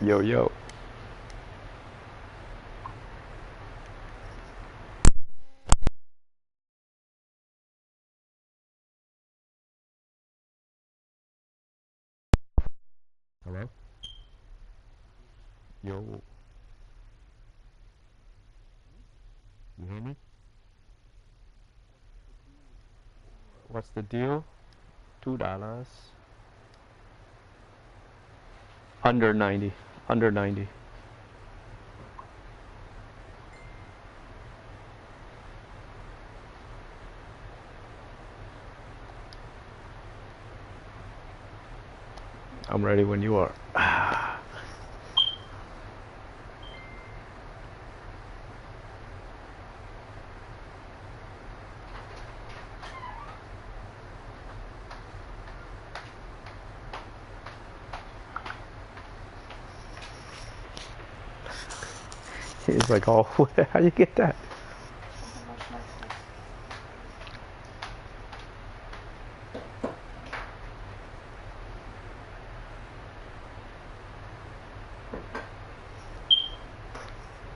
Yo, yo. Hello? Yo. You hear me? What's the deal? $2. Under 90. Under 90. I'm ready when you are. He's like, oh, how you get that?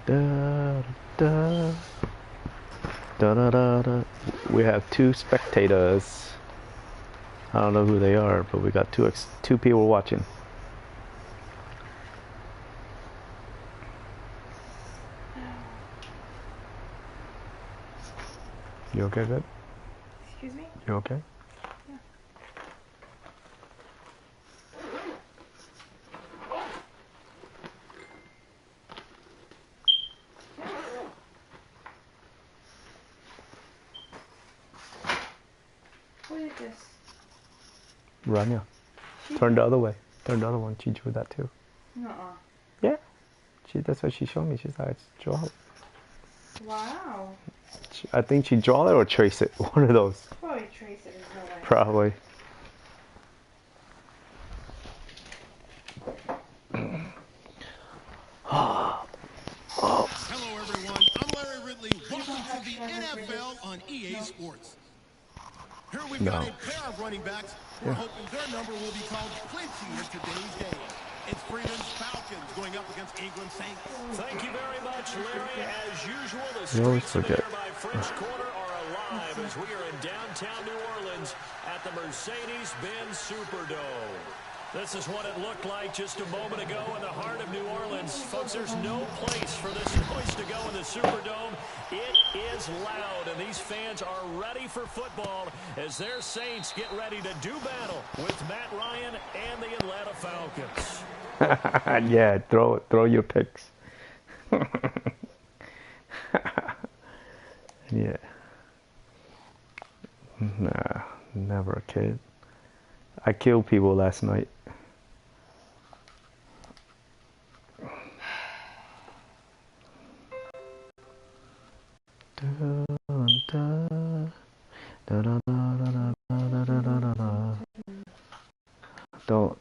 Da, da, da, da, da, da. We have 2 spectators. I don't know who they are, but we got two people watching. You okay, babe? Excuse me? You okay? Yeah. What is this? Rania. Turn the other way. Turn the other one. She drew that too. Nuh-uh. Yeah. That's what she showed me. She's like, draw it. Wow. I think she draw it or trace it. One of those. Probably trace it, there's no way. Probably. Hello, everyone. I'm Larry Ridley. Welcome to the NFL on EA Sports. Here we've got a pair of running backs. We're hoping their number will be called Quincy in today's game. It's Freeman's Falcons going up against England Saints. Thank you very much, Larry. As usual, the You always streets of forget. nearby French Quarter are alive as we are in downtown New Orleans at the Mercedes-Benz Superdome. This is what it looked like just a moment ago in the heart of New Orleans. Folks, there's no place for this noise to go in the Superdome. It is loud, and these fans are ready for football as their Saints get ready to do battle with Matt Ryan and the Atlanta Falcons. Yeah, throw your picks. Yeah. Nah, never a kid. I killed people last night.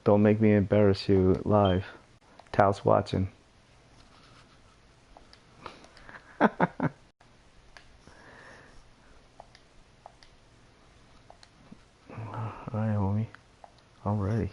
Don't make me embarrass you live. Tal's watching. Alright, homie. I'm ready.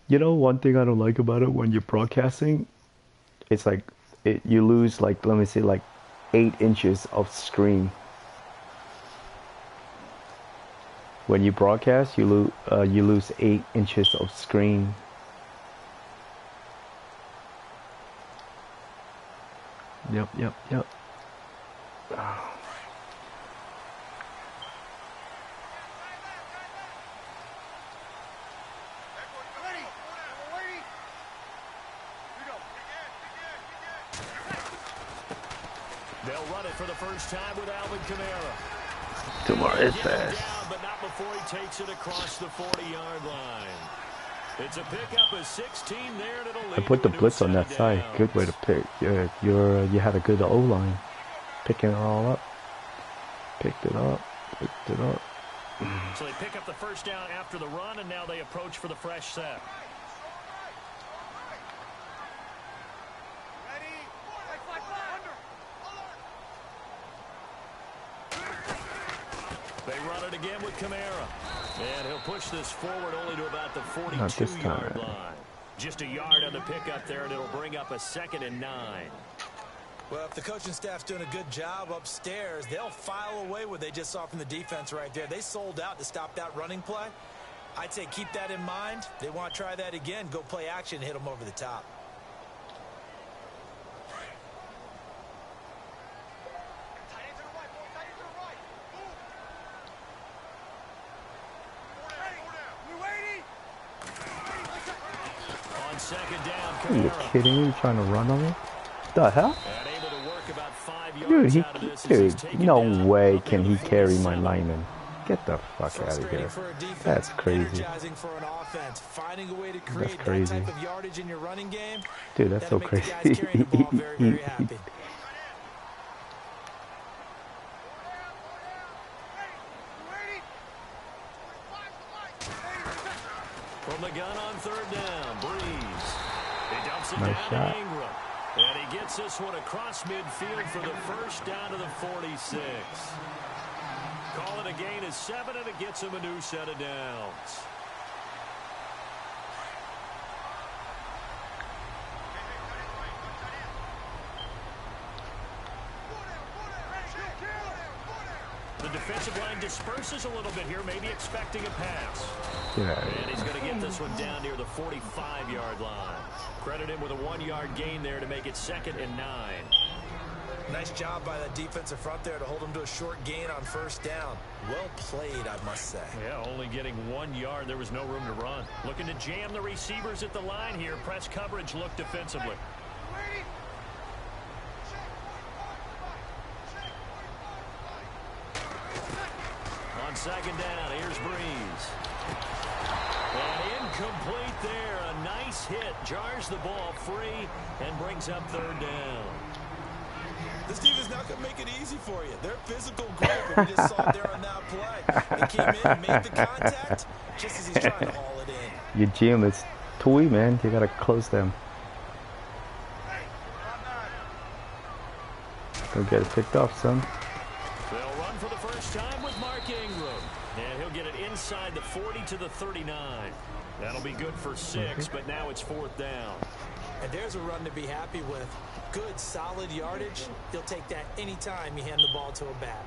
You know, one thing I don't like about it when you're broadcasting, it's like you lose like, let me say, like 8 inches of screen. When you broadcast, you lose 8 inches of screen. Yep. They'll run it for the first time with Alvin Kamara. Tomorrow is Down, fast. but not before he takes it across the 40-yard line. It's a pickup of 16 there, and it'll I lead put to the a new blitz on set that of side. downs. Good way to pick. You had a good O line, picking it all up. Picked it up. Picked it up. So they pick up the first down after the run, and now they approach for the fresh set. They run it again with Kamara. And he'll push this forward only to about the 42-yard line. Just a yard on the pickup there, and it'll bring up a 2nd and 9. Well, if the coaching staff's doing a good job upstairs, they'll file away what they just saw from the defense right there. They sold out to stop that running play. I'd say keep that in mind. They want to try that again. Go play action, hit them over the top. On 2nd down, Are you Kamara. kidding me? Trying to run on me? The hell? And able to work about 5 Dude, yards out of this as he's dude, taken no down way up can near he the carry my 47. lineman. Get the fuck out of here. For a defense, That's crazy. energizing for an offense. Finding a way to create that crazy. type of yardage in your running game. Dude, that's so that'll make crazy. the guys carrying the ball very, very happy. From the gun on 3rd down, Breeze. He dumps it Nice down shot. to Ingram. And he gets this one across midfield for the first down to the 46. Call it a gain of 7, and it gets him a new set of downs. The defensive line disperses a little bit here, maybe expecting a pass. Get out of And here. he's going to get this one down near the 45-yard line. Credit him with a 1-yard gain there to make it 2nd and 9. Nice job by that defensive front there to hold him to a short gain on 1st down. Well played, I must say. Yeah, only getting 1 yard. There was no room to run. Looking to jam the receivers at the line here. Press coverage look defensively. On 2nd down, here's Breeze. And incomplete there. A nice hit. Jars the ball free and brings up 3rd down. This team is not going to make it easy for you. They're physical group, and we just saw it there on that play. They came in and made the contact just as he's trying to haul it in. Your gym is toy, man. You gotta close them. Don't get it picked off, son. They'll run for the first time with Mark Ingram. And he'll get it inside the 40 to the 39. That'll be good for 6, but now it's 4th down. And there's a run to be happy with. Good, solid yardage. He'll take that anytime you hand the ball to a back.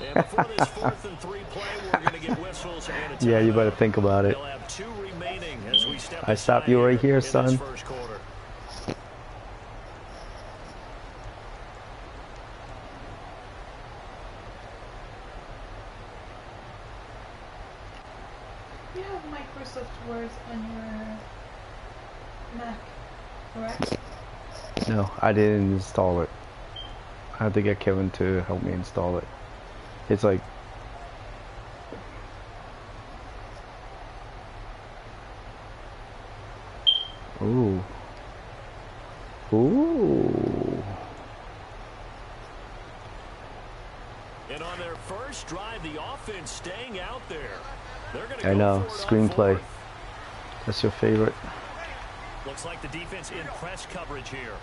And before this 4th and 3 play, we're going to get whistles and a Yeah, you better timeout. think about it. They'll have 2 remaining as we step I stopped you aside right here, in this son. first quarter. You have Microsoft Word on your Mac, correct? No, I didn't install it. I had to get Kevin to help me install it. It's like... Ooh. Ooh. And on their first drive, the offense staying out there. They're going to I go know, for it on screenplay. 4th. That's your favorite. Looks like the defense in press coverage here.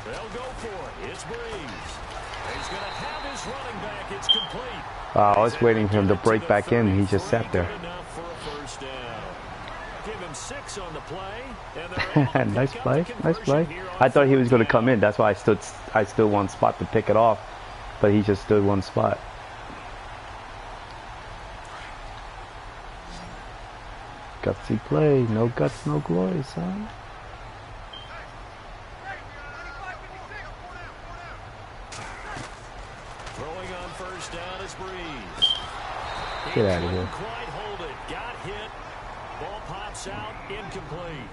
They'll go for it. It's Breeze. He's going to have his running back. It's complete. I was waiting for him to break back in. He just sat there. Good enough for a first down. Give him 6 on the play. And they're able to Nice pick up play, the nice play. conversion here on I thought he was 4th going to down. come in. That's why I stood one spot to pick it off. But he just stood one spot. Gutsy play. No guts, no glory, son. Throwing on first down is Breeze. Get out of here. Couldn't quite hold it. Got hit. Ball pops out. Incomplete.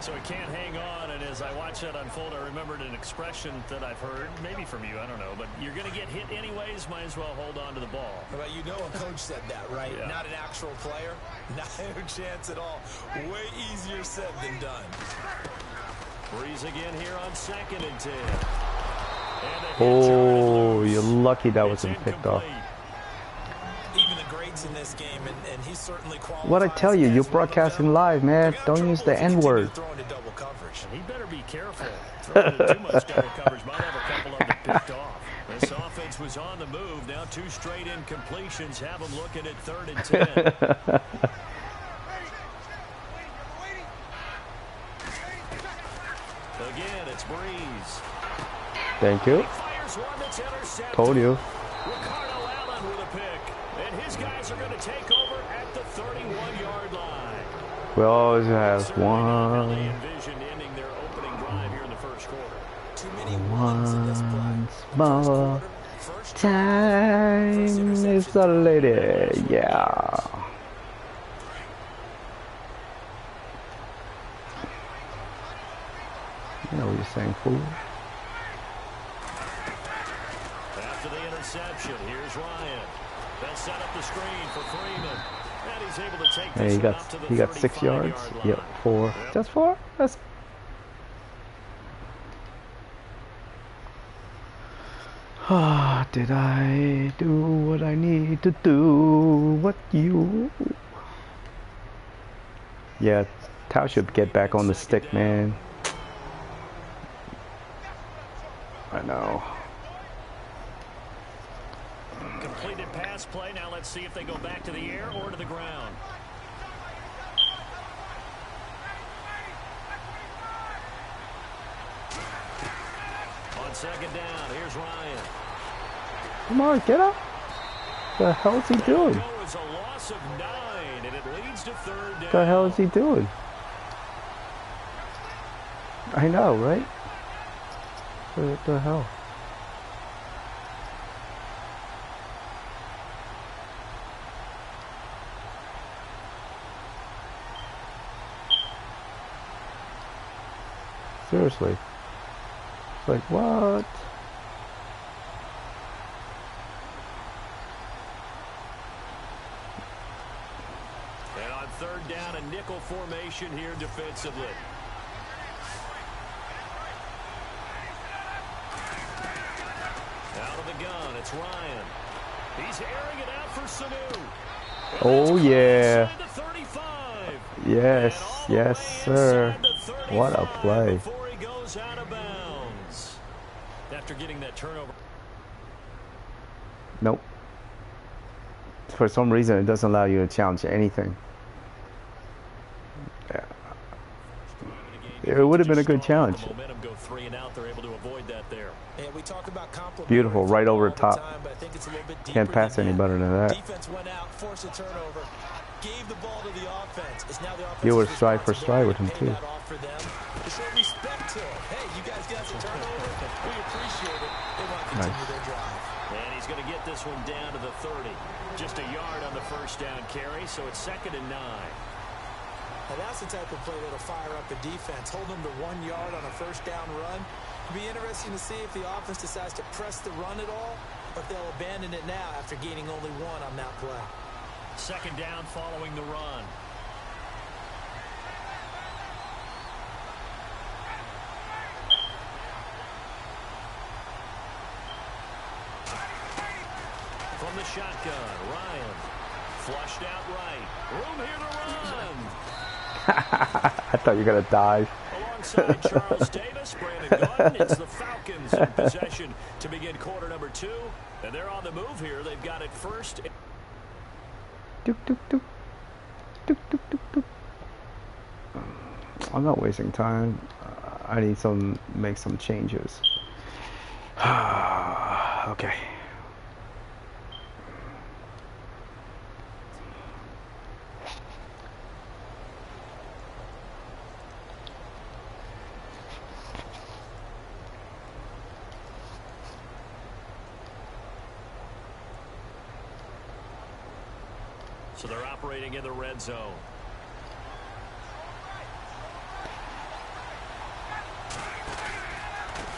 So he can't hang on, and as I watch that unfold, I remembered an expression that I've heard, maybe from you, I don't know, but you're going to get hit anyways, might as well hold on to the ball. Well, you know a coach said that, right? Yeah. Not an actual player. Not a chance at all. Way easier said than done. Breeze again here on 2nd and 10. Oh, you're lucky that wasn't picked off. Even the greats in this game, and he certainly qualifies. What I tell you, you're broadcasting live, man. Don't use the N-word. He better be careful. Throwing into too much double coverage might have a couple of them picked off. This offense was on the move. Now 2 straight incompletions have them looking at 3rd and 10. Again, it's Breeze. Thank you. Told you. Ricardo Allen with a pick. And his guys are going to take over at the 31-yard line. We always have one. Envisioned ending their opening drive here in the first quarter. Too many ones in this play. Small time is the lady. Yeah. You know what you're saying, fool. After the interception, here's Ryan. They'll set up the screen for Freeman. And he's able to take this one up to the he got 6 yards. 35-yard line. Yep, 4. Yep. Just 4? That's. Ah, did I do what I need to do? What you? Yeah, Tao should get back on the stick, man. I know. Completed pass play. Now let's see if they go back to the air or to the ground. On 2nd down, here's Ryan. Come on, get up. What the hell is he doing? It's a loss of 9, and it leads to 3rd down. What the hell is he doing? I know, right? What the hell? Seriously. It's like, what? And on 3rd down, a nickel formation here defensively. Out of the gun, it's Ryan. He's airing it out for Sanu. Oh, yeah. Yes, yes, sir. What a play. Before he goes out of bounds. After getting that turnover. Nope. For some reason, it doesn't allow you to challenge anything. Yeah. It would have been a good challenge. Go 3 and out. They're able to avoid that there. We talk about beautiful, right over the top. Time, but I think it's a little bit Can't pass any better than that. Defense went out, forced a turnover, gave the ball to the offense. It's now the offense. You were stride for stride with him too. To show respect to him. Hey, you guys got the turnover. We appreciate it. They want to continue their drive. And he's going to get this one down to the 30. Just a yard on the first down carry, so it's 2nd and 9. Now that's the type of play that'll fire up the defense. Hold them to 1 yard on a first down run. It'll be interesting to see if the offense decides to press the run at all, or if they'll abandon it now after gaining only 1 on that play. 2nd down following the run. From the shotgun, Ryan. Flushed out right. Room here to run. I thought you were going to dive. Alongside Charles Davis, Brandon Gordon. It's the Falcons in possession to begin quarter number 2. And they're on the move here. They've got it first. Doop, doop, doop. Doop, doop, doop, doop. I'm not wasting time. I need make some changes. Okay. So they're operating in the red zone.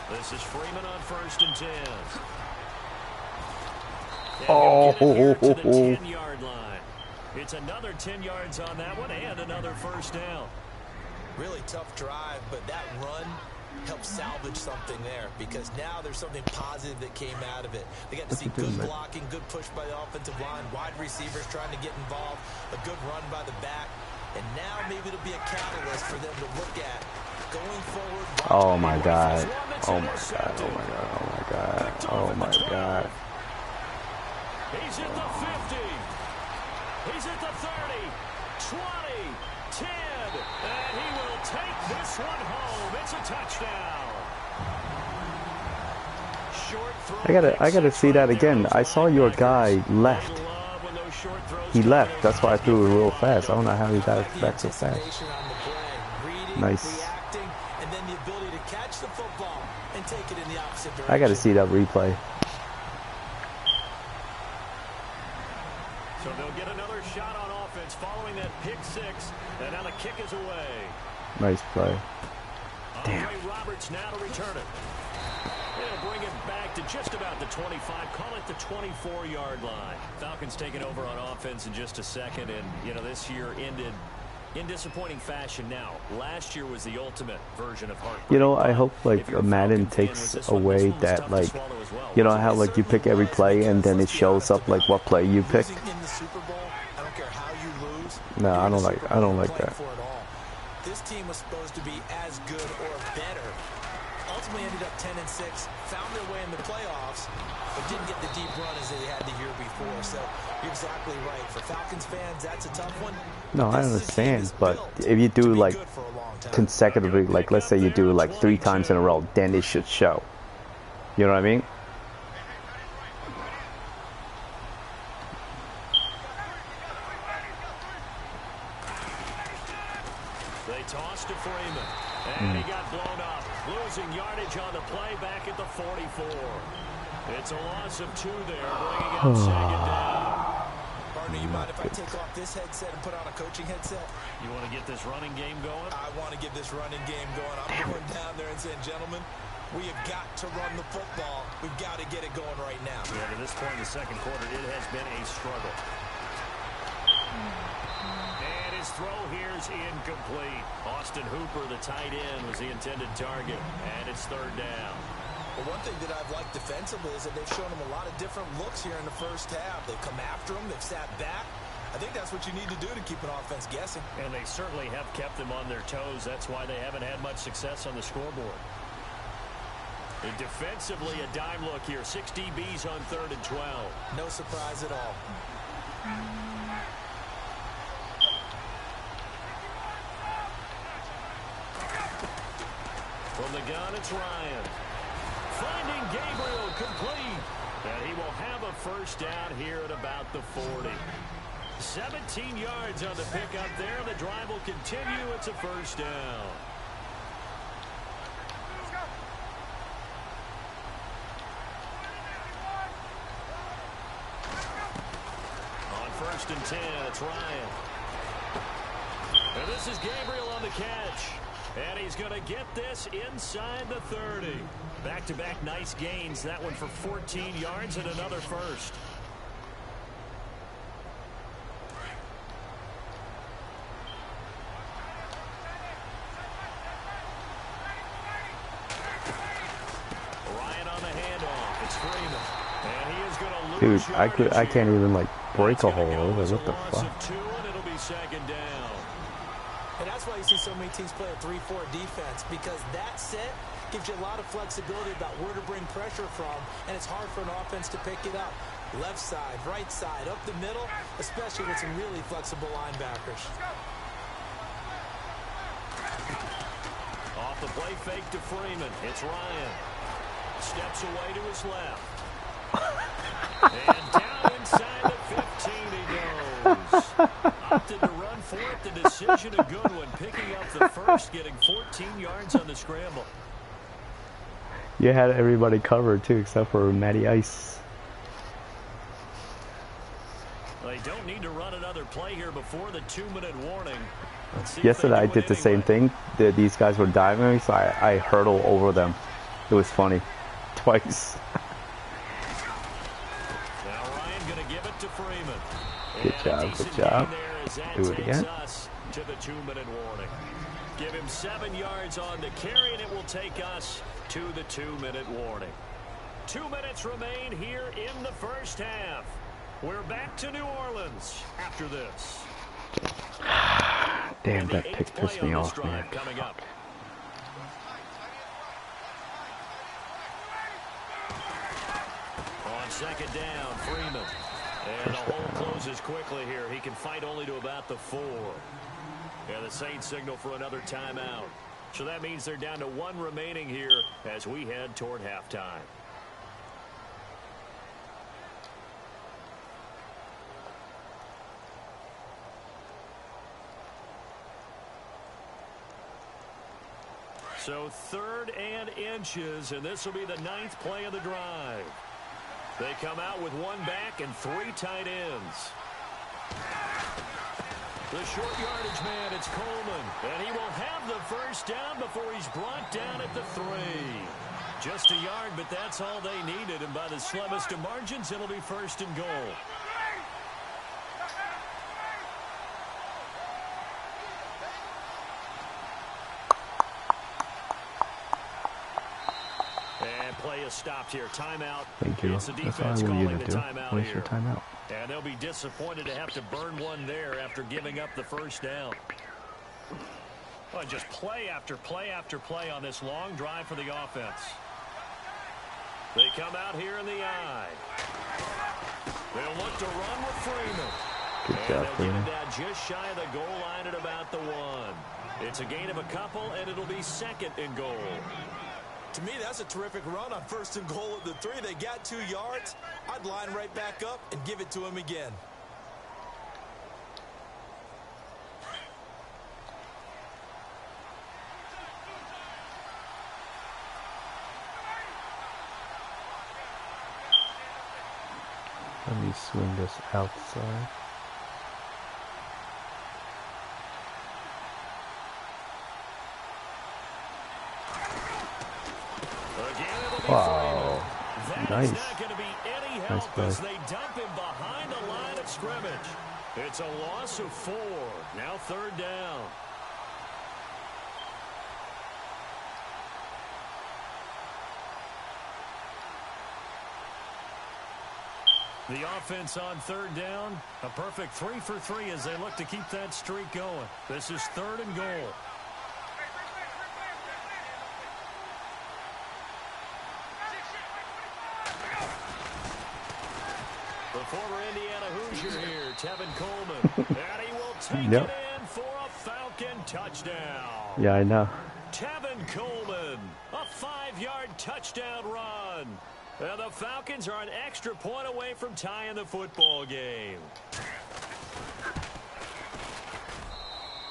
This is Freeman on 1st and 10. And Oh, he'll get it here to the 10-yard line. It's another 10 yards on that one and another first down. Really tough drive, but that run helped salvage something there because now there's something positive that came out of it. They got to see good blocking, good push by the offensive line, wide receivers trying to get involved, a good run by the back, and now maybe it'll be a catalyst for them to look at going forward. Oh my God. Oh my God. Oh my God. Oh my God. Oh my God. He's at the 50. He's at the 30, 20, 10, and he will take this one home. It's a touchdown. Short throw. I gotta see that again. I saw your guy left. He left. That's why I threw it real fast. I don't know how he got it back so fast. Nice. I gotta see that replay. So they'll get another shot on offense following that pick six, and now the kick is away. Nice play. Damn. Roberts now to return it. They'll bring it back to just about the 25, call it the 24-yard line. Falcons taking over on offense in just a second, and, you know, this year ended in disappointing fashion. Now, last year was the ultimate version of heartbreak. You know, I hope, like, Madden takes away that, like, you know how, like, you pick every play and then it shows up, like, what play you picked? No, I don't like that. This team was supposed to be as good or better. Ultimately ended up 10-6, found their way in the playoffs, but didn't get the deep run as they had the year before. So you're exactly right. For Falcons fans, that's a tough one. No, I understand, but if you do like consecutively, like let's say you do like 3 times in a row, then it should show. You know what I mean? They tossed to Freeman, and he got blown up, losing yardage on the play back at the 44. It's a loss of 2 there, bringing up 2nd down. Partner, you mind if I take off this headset and put on a coaching headset? You want to get this running game going? I want to get this running game going. I'm going down there and saying, gentlemen, we have got to run the football. We've got to get it going right now. Yeah, to this point in the second quarter, it has been a struggle. And his throw here is incomplete. Austin Hooper, the tight end, was the intended target, and it's 3rd down. Well, one thing that I've liked defensively is that they've shown them a lot of different looks here in the first half. They've come after them. They've sat back. I think that's what you need to do to keep an offense guessing. And they certainly have kept them on their toes. That's why they haven't had much success on the scoreboard. And defensively, a dime look here. 6 DBs on 3rd and 12. No surprise at all. From the gun, it's Ryan. Finding Gabriel complete. And he will have a first down here at about the 40. 17 yards on the pickup there. The drive will continue. It's a first down. On 1st and 10, it's Ryan. And this is Gabriel on the catch. And he's going to get this inside the 30. Back-to-back nice gains. That one for 14 yards and another first. Ryan on the handoff. It's Freeman. And he is going to lose. Dude, I can't even like break a hole over. What the fuck? And it'll be 2nd down. And that's why you see so many teams play a 3-4 defense, because that set gives you a lot of flexibility about where to bring pressure from, and it's hard for an offense to pick it up. Left side, right side, up the middle, especially with some really flexible linebackers. Off the play fake to Freeman. It's Ryan. Steps away to his left. And down inside the 15 he goes. Opted to run for it. The decision a good one. Picking up the first, getting 14 yards on the scramble. You had everybody covered too, except for Matty Ice. They don't need to run another play here before the 2-minute warning. Yesterday I did the same thing. These guys were diving me, so I hurdled over them. It was funny. Twice. Now Ryan going to give it to Freeman. Good job, good job. Do it again. To the 2-minute warning. Give him 7 yards on the carry, and it will take us to the 2-minute warning. 2 minutes remain here in the first half. We're back to New Orleans after this. Damn, that pick pissed me off, man. Coming up. On second down, Freeman. And the hole closes quickly here. He can fight only to about the 4. And the Saints signal for another timeout. So that means they're down to 1 remaining here as we head toward halftime. So 3rd and inches, and this will be the 9th play of the drive. They come out with 1 back and 3 tight ends. The short yardage man, it's Coleman, and he will have the first down before he's brought down at the 3. Just a yard, but that's all they needed, and by the slimmest of margins, it'll be 1st and goal. Play is stopped here. Timeout. Thank you. It's the That's all I defense want you calling to the do. timeout Waste here. your timeout. And they'll be disappointed to have to burn one there after giving up the first down. Well, just play after play after play on this long drive for the offense. They come out here in the eye. They'll look to run with Freeman. Good and job, they'll Freeman. get it down just shy of the goal line at about the 1. It's a gain of a couple, and it'll be 2nd and goal. To me, that's a terrific run on 1st and goal at the 3. They got 2 yards. I'd line right back up and give it to him again. Let me swing this outside. Wow. Nice. Not going to be any help as they dump him behind the line of scrimmage. It's a loss of 4. Now 3rd down. The offense on 3rd down, a perfect 3 for 3 as they look to keep that streak going. This is 3rd and goal. The former Indiana Hoosier here, Tevin Coleman. And he will take it in for a Falcon touchdown. Yeah, I know. Tevin Coleman, a 5-yard touchdown run. And the Falcons are an extra point away from tying the football game.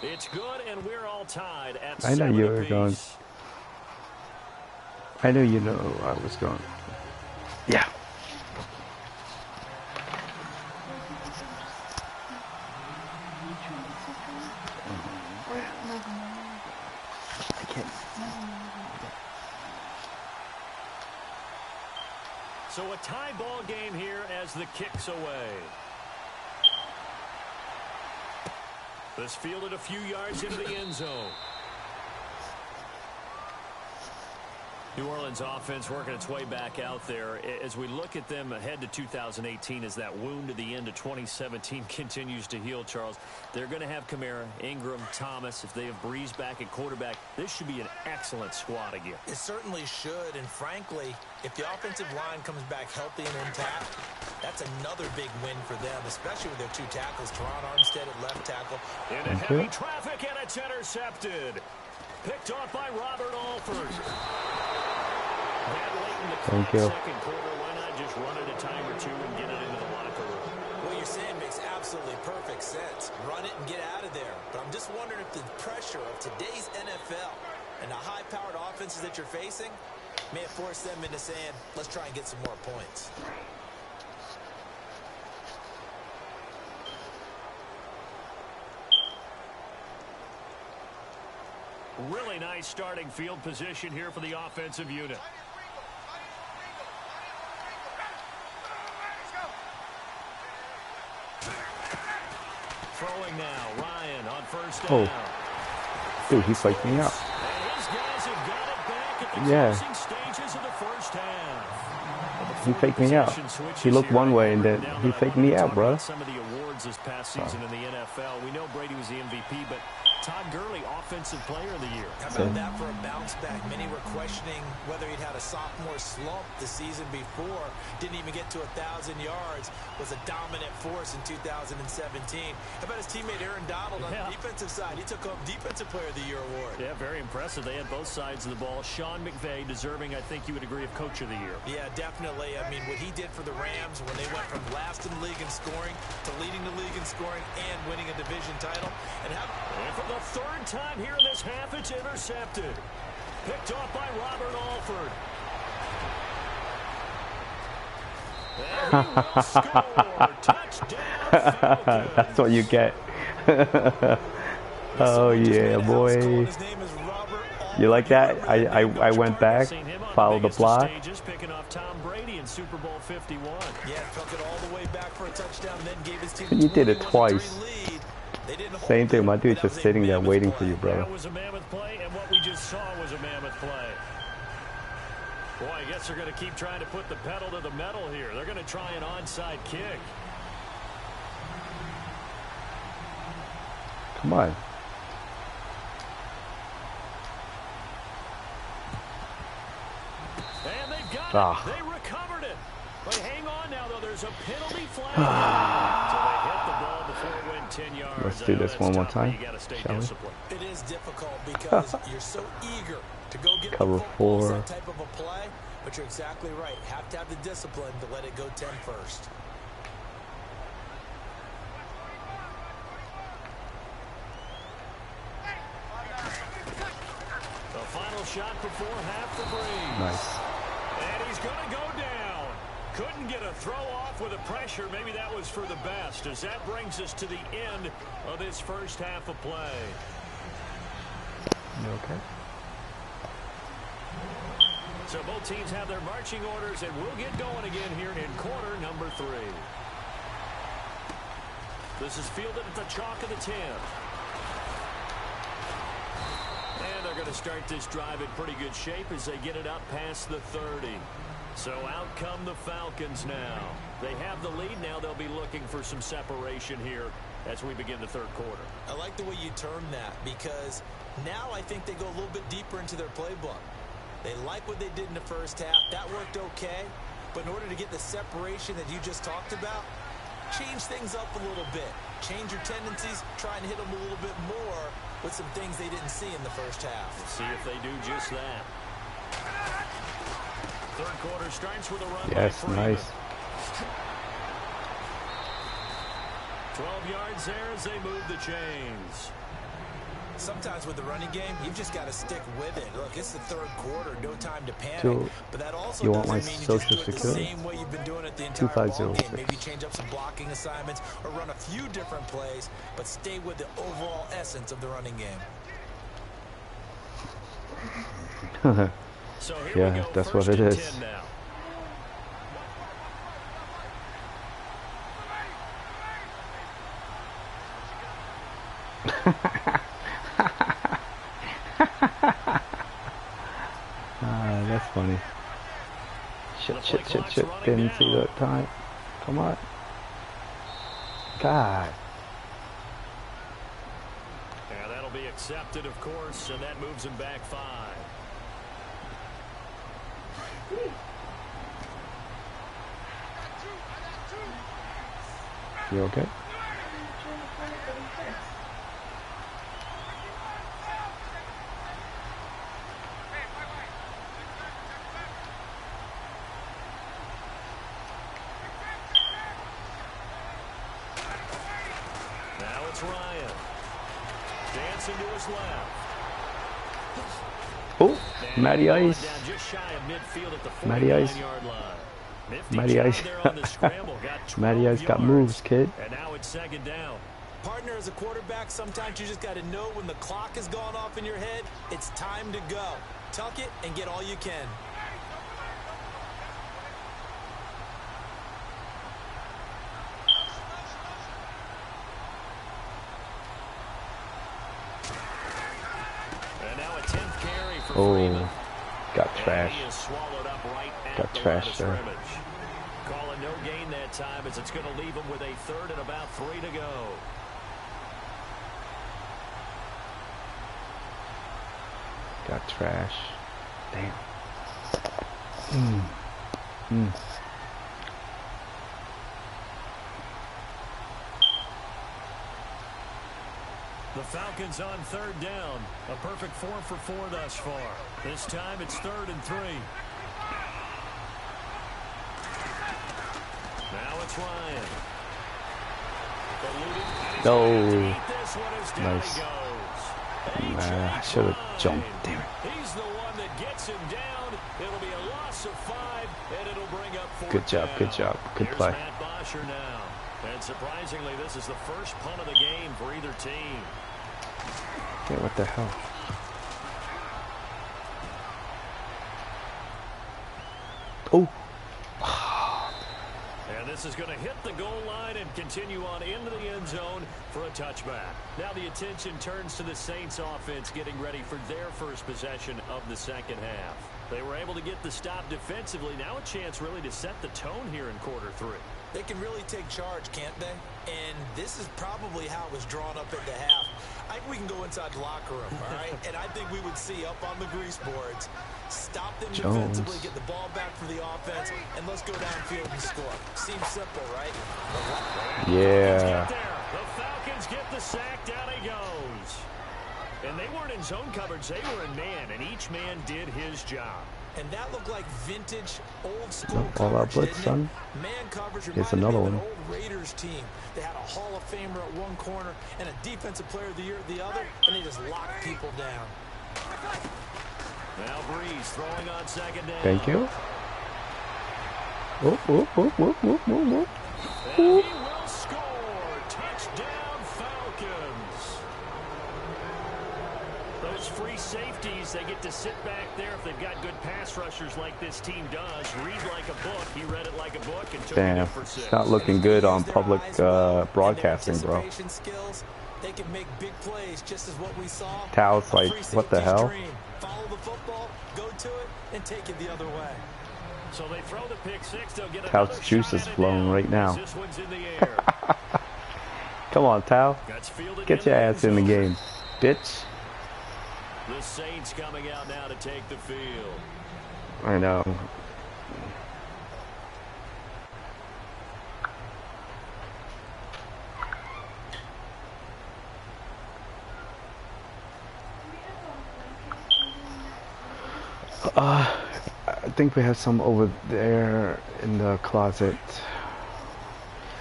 It's good, and we're all tied at 7 I know you were apiece. going. I knew you know I was going. Yeah. I can't. So a tie ball game here as the kick's away. This fielded a few yards into the end zone. New Orleans offense working its way back out there. As we look at them ahead to 2018 as that wound to the end of 2017 continues to heal, Charles, they're going to have Kamara, Ingram, Thomas. If they have Breeze back at quarterback, this should be an excellent squad again. It certainly should, and frankly, if the offensive line comes back healthy and intact, that's another big win for them, especially with their 2 tackles, Teron Armstead at left tackle. Into heavy traffic, and it's intercepted. Picked off by Robert Alford. That late in the second quarter, why not just run it a time or 2 and get it into the locker room? What you're saying makes absolutely perfect sense. Run it and get out of there. But I'm just wondering if the pressure of today's NFL and the high-powered offenses that you're facing may have forced them into saying, let's try and get some more points. Really nice starting field position here for the offensive unit. Throwing now, Ryan on first down. Oh, dude, he faked me out. And his guys have got it back at the closing stages of the first half. He faked me out. He looked one way and then he faked me out, bro. Some of the awards this past season in the NFL. We know Brady was the MVP, but Todd Gurley, Offensive Player of the Year. How about that for a bounce back? Many were questioning whether he'd had a sophomore slump the season before. Didn't even get to 1,000 yards. Was a dominant force in 2017. How about his teammate Aaron Donald on the defensive side? He took home Defensive Player of the Year award. Yeah, very impressive. They had both sides of the ball. Sean McVay deserving, I think you would agree, of Coach of the Year. Yeah, definitely. I mean, what he did for the Rams when they went from last in the league in scoring to leading the league in scoring and winning a division title. And for the third time here in this half, it's intercepted. Picked off by Robert Alford. And he will score. Touchdown, Falcons. That's what you get. Oh yeah, boy. You like that? I went back, followed the block. Picking off Tom Brady in Super Bowl 51. Yeah, took it all the way back for a touchdown, then gave his team You did it twice. Same thing. My dude's just sitting there waiting for you, brother. That was a mammoth play, and what we just saw was a mammoth play. Boy, I guess they're going to keep trying to put the pedal to the metal here. They're going to try an onside kick. Come on. And they've got it. They recovered it. But hang on now, though. There's a penalty flag. So they hit the ball before it went 10 yards. Let's do this one more time, shall we? It is difficult because you're so eager to go get Cover the football, 4. that type of a play, but you're exactly right. Have to have the discipline to let it go 10 first. The final shot before half the breeze. Nice. And he's going to go down. Couldn't get a throw off with the pressure. Maybe that was for the best, as that brings us to the end of this first half of play. You okay? So both teams have their marching orders, and we'll get going again here in quarter number 3. This is fielded at the chalk of the 10. And they're going to start this drive in pretty good shape as they get it up past the 30. So out come the Falcons now. They have the lead now. They'll be looking for some separation here as we begin the third quarter. I like the way you term that, because now I think they go a little bit deeper into their playbook. They like what they did in the first half. That worked okay. But in order to get the separation that you just talked about, change things up a little bit. Change your tendencies. Try and hit them a little bit more with some things they didn't see in the first half. We'll see if they do just that. Third quarter starts with a run. Yes, nice. 12 yards there as they move the chains. Sometimes with the running game, you've just got to stick with it. Look, it's the third quarter, no time to panic. But that also you want my doesn't mean you social just do it the security? same way you've been doing it the entire ball game. 2506. Maybe change up some blocking assignments or run a few different plays, but stay with the overall essence of the running game. So here Yeah, we go. that's First what it and is. 10 now. That's funny. Shit. Didn't see that time. Come on. God. Yeah, that'll be accepted, of course, and that moves him back 5. You okay? Now it's Ryan. Dancing to his left. Oh, Matty Ice. Down just shy of midfield at the Matty Ice. 49-yard line. Nifty Matty job Ice. there on the scramble. Got 12 Matty Ice got yards. moves, kid. And now it's second down. Partner, as a quarterback, sometimes you just got to know when the clock has gone off in your head, it's time to go. Tuck it and get all you can. And now a 10th carry for Oh, got and trash. he is swallowed up right at Got the trash line of there. scrimmage. Calling no gain that time as it's going to leave him with a 3rd and about 3 to go. Got trash. Damn. The Falcons on 3rd down. A perfect 4 for 4 thus far. This time it's 3rd and 3. Now it's Ryan. No. This one is down Nice. he goes. Nah, I should have jumped. Damn it. He's the one that gets him down. It'll be a loss of 5, and it'll bring up 4th Good job, down. good job. Good Here's play. Matt Bosher now. And surprisingly, this is the first punt of the game for either team. Yeah, what the hell? Oh. And this is going to hit the goal line and continue on into the end zone for a touchback. Now the attention turns to the Saints offense getting ready for their first possession of the second half. They were able to get the stop defensively. Now a chance really to set the tone here in quarter 3. They can really take charge, can't they? And this is probably how it was drawn up at the half. I think we can go inside the locker room, all right? And I think we would see up on the grease boards, stop them defensively, get the ball back for the offense, and let's go downfield and score. Seems simple, right? Yeah. The Falcons get the sack. Down he goes. And they weren't in zone coverage. They were in man, and each man did his job. And that looked like vintage, old school All out coverage, blitz, didn't son. it? Man coverage Here's reminded me another of one. an old Raiders team. They had a Hall of Famer at one corner and a Defensive Player of the Year at the other, and they just locked people down. Now Breeze throwing on 2nd down. Thank you. Whoop, whoop, whoop, whoop, whoop, whoop, whoop. And he will score. Touchdown, Falcons. Those free safeties, they get to sit back there if they've got good pass rushers like this team does. Read like a book. He read it like a book and took it Damn. in for 6. It's not looking good on public broadcasting, bro. Anticipation skills, they can make big plays, just as what we saw. Tao's like, Free what the safety's hell? dream. Follow the football, go to it, and take it the other way. So they throw the pick 6. They'll get Tao's another juice shot is at it flowing now. right now. This one's in the air. Come on, Tao. That's fielded Get your ass in the zone. game, bitch. The Saints coming out now to take the field. I know. I think we have some over there in the closet.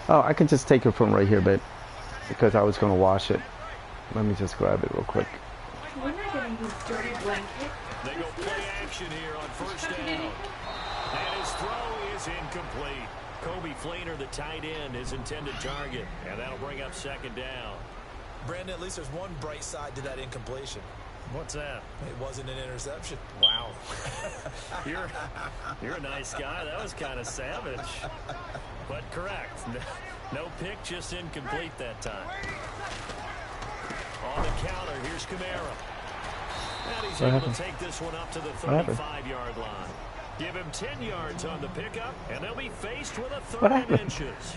Oh, I can just take it from right here, babe, because I was gonna wash it. Let me just grab it real quick. We're not getting these dirty blankets. They go play action here on 1st down. And his throw is incomplete. Kobe Flainer, the tight end, his intended target. And that'll bring up 2nd down. Brandon, at least there's one bright side to that incompletion. What's that? It wasn't an interception. Wow. You're a nice guy. That was kind of savage. But correct. No pick, just incomplete that time. On the counter, here's Kamara. And he's able to take this one up to the 35-yard line. Give him 10 yards on the pickup, and they'll be faced with a 3rd and inches.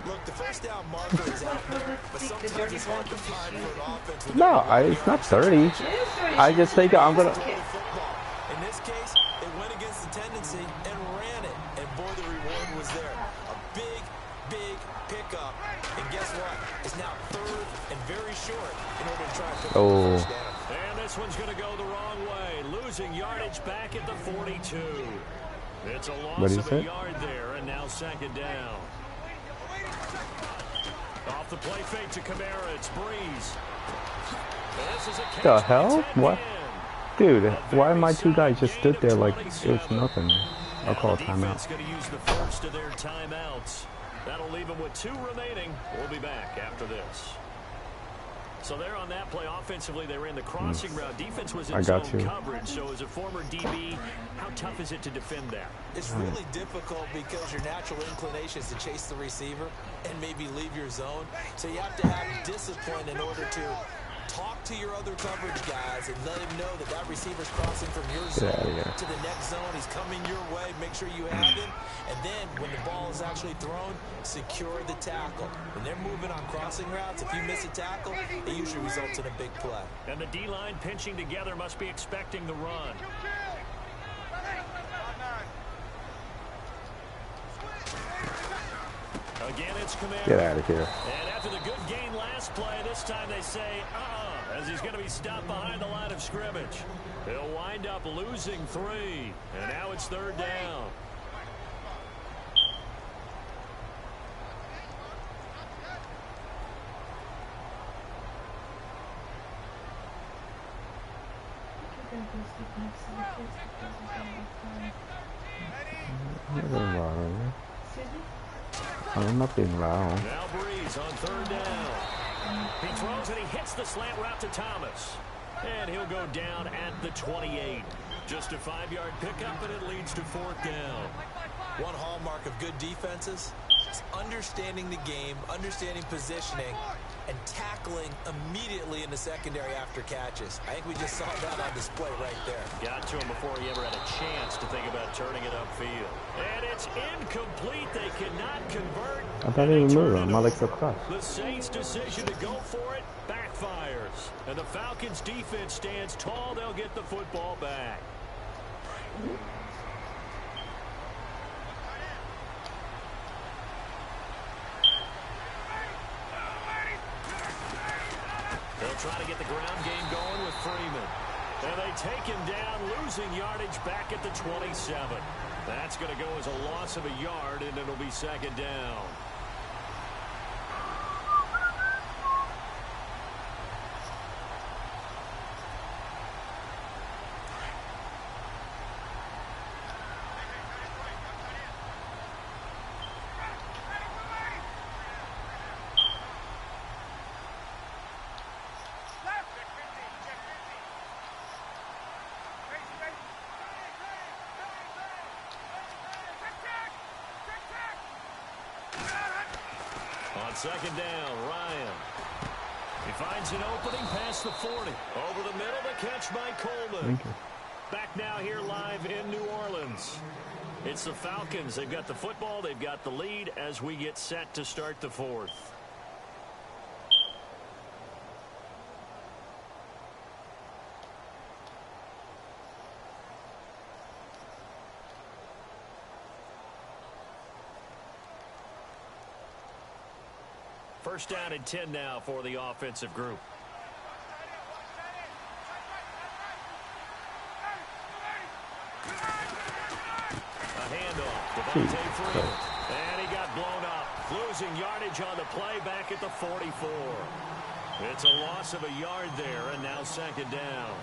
Look, the first down marker is out there, but sometimes it's hard to find for an offense. with No, everybody it's not around. 30. It is 30. I just think I'm gonna. Football. In this case, they went against the tendency and ran it, and boy, the reward was there. A big, big pickup, and guess what? It's now 3rd and very short in order to try and pick up the first down. And this one's going to go the wrong way, losing yardage back at the 42. It's a loss of a yard there, and now 2nd down. Off the play fake to Kamara, it's Breeze. This is a catch The by hell? Ted What? Ginn. Dude, why my two guys just stood there like it was nothing? I'll call a The timeout. defense going to use the first of their timeouts. That'll leave them with 2 remaining. We'll be back after this. So there on that play, offensively, they ran the crossing route. Defense was in zone coverage. So as a former DB, how tough is it to defend that? It's really difficult because your natural inclination is to chase the receiver and maybe leave your zone. So you have to have discipline in order to talk to your other coverage guys and let him know that that receiver's crossing from your zone to the next zone. He's coming your way. Make sure you have him. And then when the ball is actually thrown, secure the tackle. When they're moving on crossing routes, if you miss a tackle, it usually results in a big play. And the D-line pinching together must be expecting the run. Again, it's Kamara. Get out of here. And after the good gain last play, this time they say, as he's going to be stopped behind the line of scrimmage. He'll wind up losing 3. And now it's 3rd down. Nothing loud. Now Breeze on 3rd down. He throws and he hits the slant route to Thomas. And he'll go down at the 28. Just a 5-yard pickup, and it leads to 4th down. One hallmark of good defenses is understanding the game, understanding positioning, and tackling immediately in the secondary after catches. I think we just saw that on display right there. Got to him before he ever had a chance to think about turning it upfield. And it's incomplete. They cannot convert. I thought he was moving. My legs are crossed. The Saints' decision to go for it backfires. And the Falcons' defense stands tall. They'll get the football back. They'll try to get the ground game going with Freeman. And they take him down, losing yardage back at the 27. That's going to go as a loss of a yard, and it'll be 2nd down. On 2nd down, Ryan. He finds an opening past the 40. Over the middle, the catch by Coleman. Back now here live in New Orleans. It's the Falcons. They've got the football. They've got the lead as we get set to start the 4th. First down and 10 now for the offensive group. A handoff to Devontae Freeman. And he got blown up. Losing yardage on the play back at the 44. It's a loss of a yard there, and now 2nd down.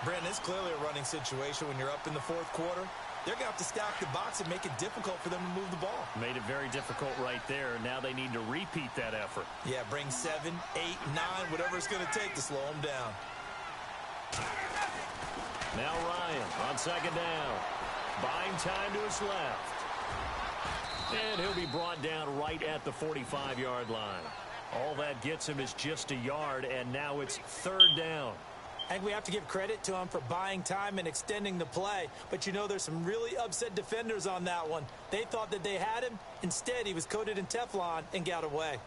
Brandon, it's clearly a running situation when you're up in the 4th quarter. They're going to have to stack the box and make it difficult for them to move the ball. Made it very difficult right there. Now they need to repeat that effort. Yeah, bring 7, 8, 9, whatever it's going to take to slow them down. Now Ryan on 2nd down. Buying time to his left. And he'll be brought down right at the 45-yard line. All that gets him is just a yard, and now it's 3rd down. I think we have to give credit to him for buying time and extending the play. But, you know, there's some really upset defenders on that one. They thought that they had him. Instead, he was coated in Teflon and got away.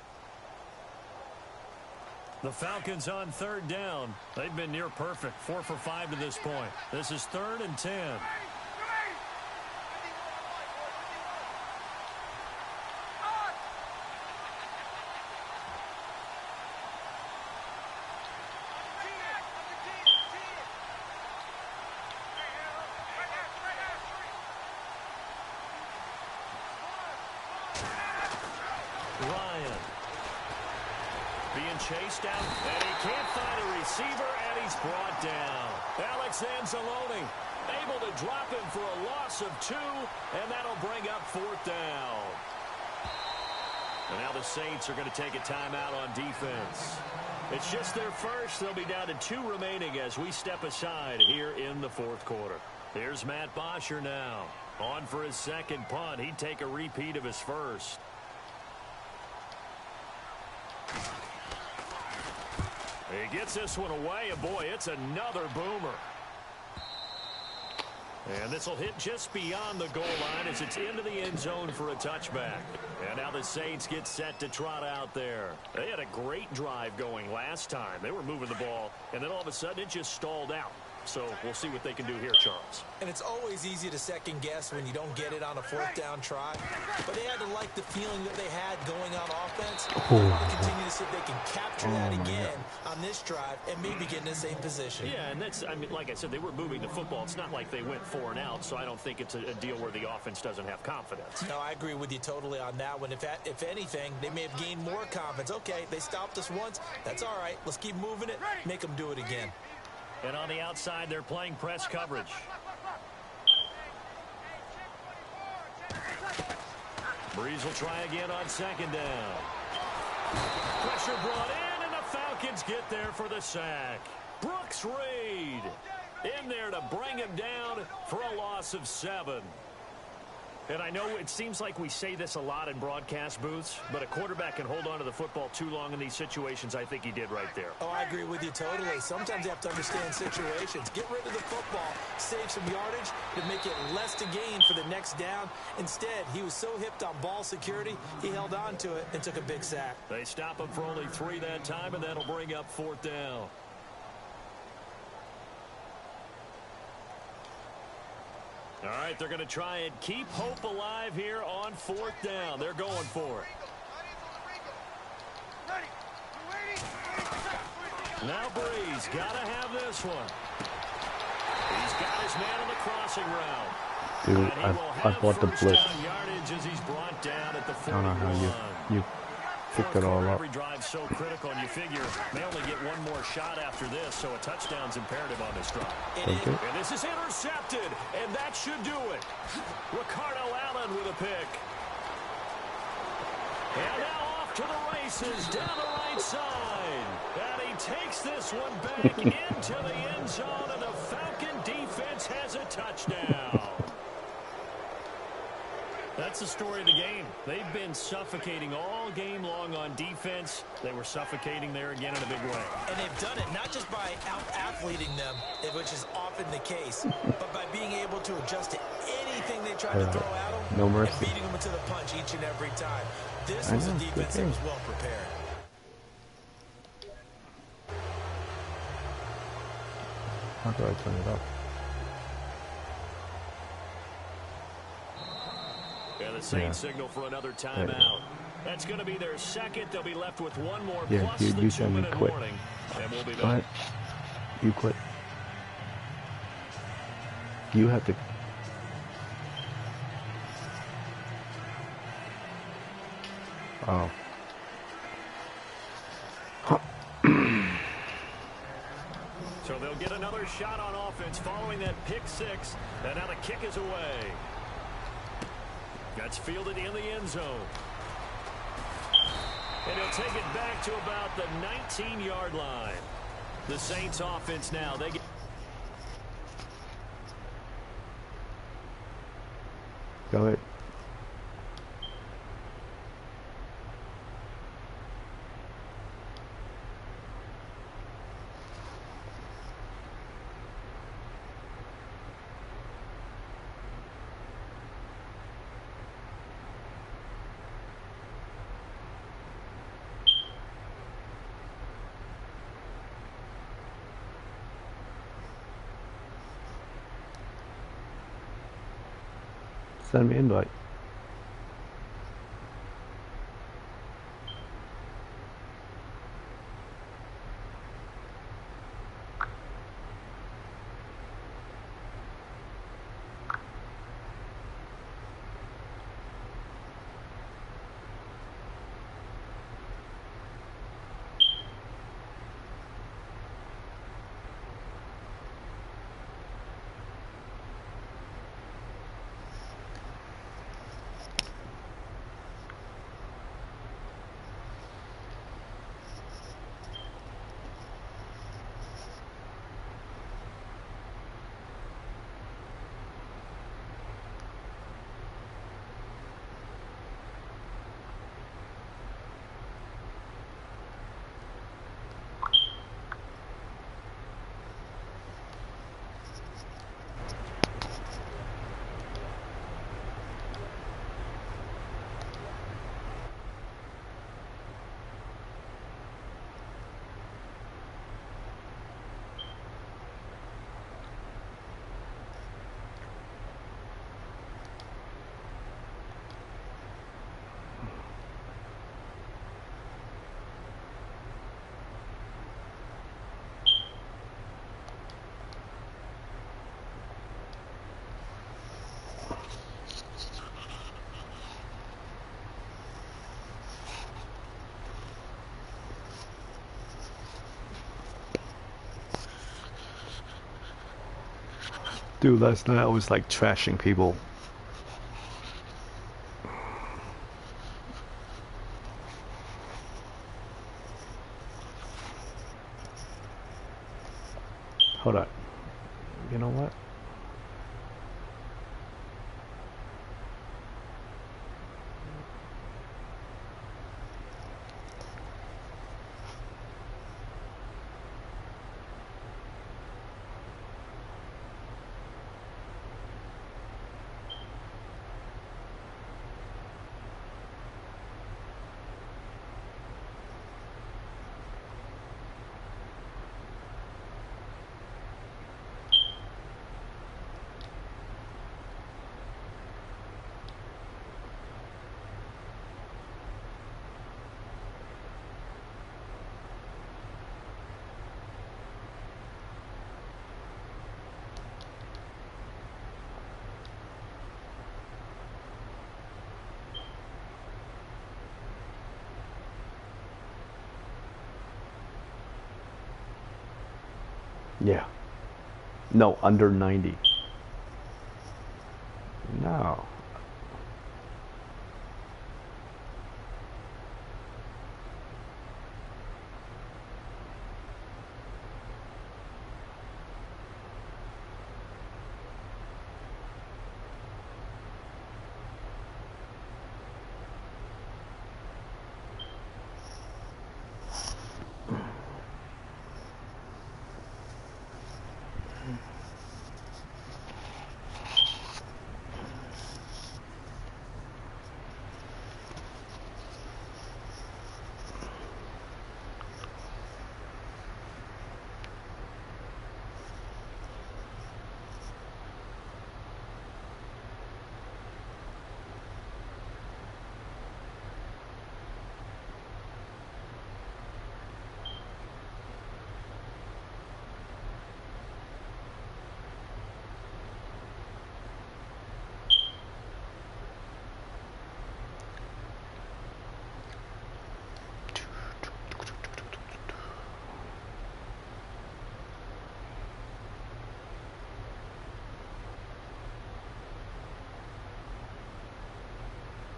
The Falcons on 3rd down. They've been near perfect. 4 for 5 to this point. This is 3rd and 10. Ryan being chased out, and he can't find a receiver, and he's brought down. Alex Anzalone able to drop him for a loss of 2, and that'll bring up 4th down. And now the Saints are going to take a timeout on defense. It's just their first. They'll be down to 2 remaining as we step aside here in the 4th quarter. Here's Matt Bosher now. On for his second punt. He'd take a repeat of his first. He gets this one away, and boy, it's another boomer. And this will hit just beyond the goal line as it's into the end zone for a touchback. And now the Saints get set to trot out there. They had a great drive going last time. They were moving the ball, and then all of a sudden it just stalled out. So we'll see what they can do here, Charles. And it's always easy to second guess when you don't get it on a 4th down try. But they had to like the feeling that they had going on offense. They want to continue to see if they can capture that again on this drive and maybe get in the same position. Yeah, and that's, I mean, like I said, they were moving the football. It's not like they went 4 and out, so I don't think it's a deal where the offense doesn't have confidence. No, I agree with you totally on that one. If anything, they may have gained more confidence. Okay, they stopped us once. That's all right. Let's keep moving it. Make them do it again. And on the outside, they're playing press coverage. Breeze will try again on 2nd down. Pressure brought in, and the Falcons get there for the sack. Brooks Reed in there to bring him down for a loss of 7. And I know it seems like we say this a lot in broadcast booths, but a quarterback can hold on to the football too long in these situations. I think he did right there. Oh, I agree with you totally. Sometimes you have to understand situations. Get rid of the football, save some yardage to make it less to gain for the next down. Instead, he was so hipped on ball security, he held on to it and took a big sack. They stop him for only 3 that time, and that'll bring up 4th down. All right, they're going to try and keep hope alive here on 4th down. They're going for it. Now Breeze got to have this one. He's got his man on the crossing route. Dude, I bought the blitz. As he's brought down at the 41. I don't know how you picked it all up. Every drive's so critical, and you figure they only get one more shot after this, so a touchdown's imperative on this drive. And this is intercepted, and that should do it. Ricardo Allen with a pick. And now off to the races down the right side. And he takes this one back into the end zone, and the Falcon defense has a touchdown. That's the story of the game. They've been suffocating all game long on defense. They were suffocating there again in a big way. And they've done it not just by out-athleting them, which is often the case, but by being able to adjust to anything they try to throw at them no mercy. and beating them to the punch each and every time. This was a defense that was well prepared. How do I turn it up? And the Saints signal for another timeout. That's going to be their second. They'll be left with one more plus dude, the you said me 2-minute quit. warning. And we'll be Go back. ahead. You quit. You have to. Oh. So they'll get another shot on offense following that pick 6. And now the kick is away. That's fielded in the end zone. And he'll take it back to about the 19-yard line. The Saints offense now. They get. Go ahead. Send me an invite. Dude, last night I was like trashing people. Hold on. You know what? Yeah. No, under 90. No.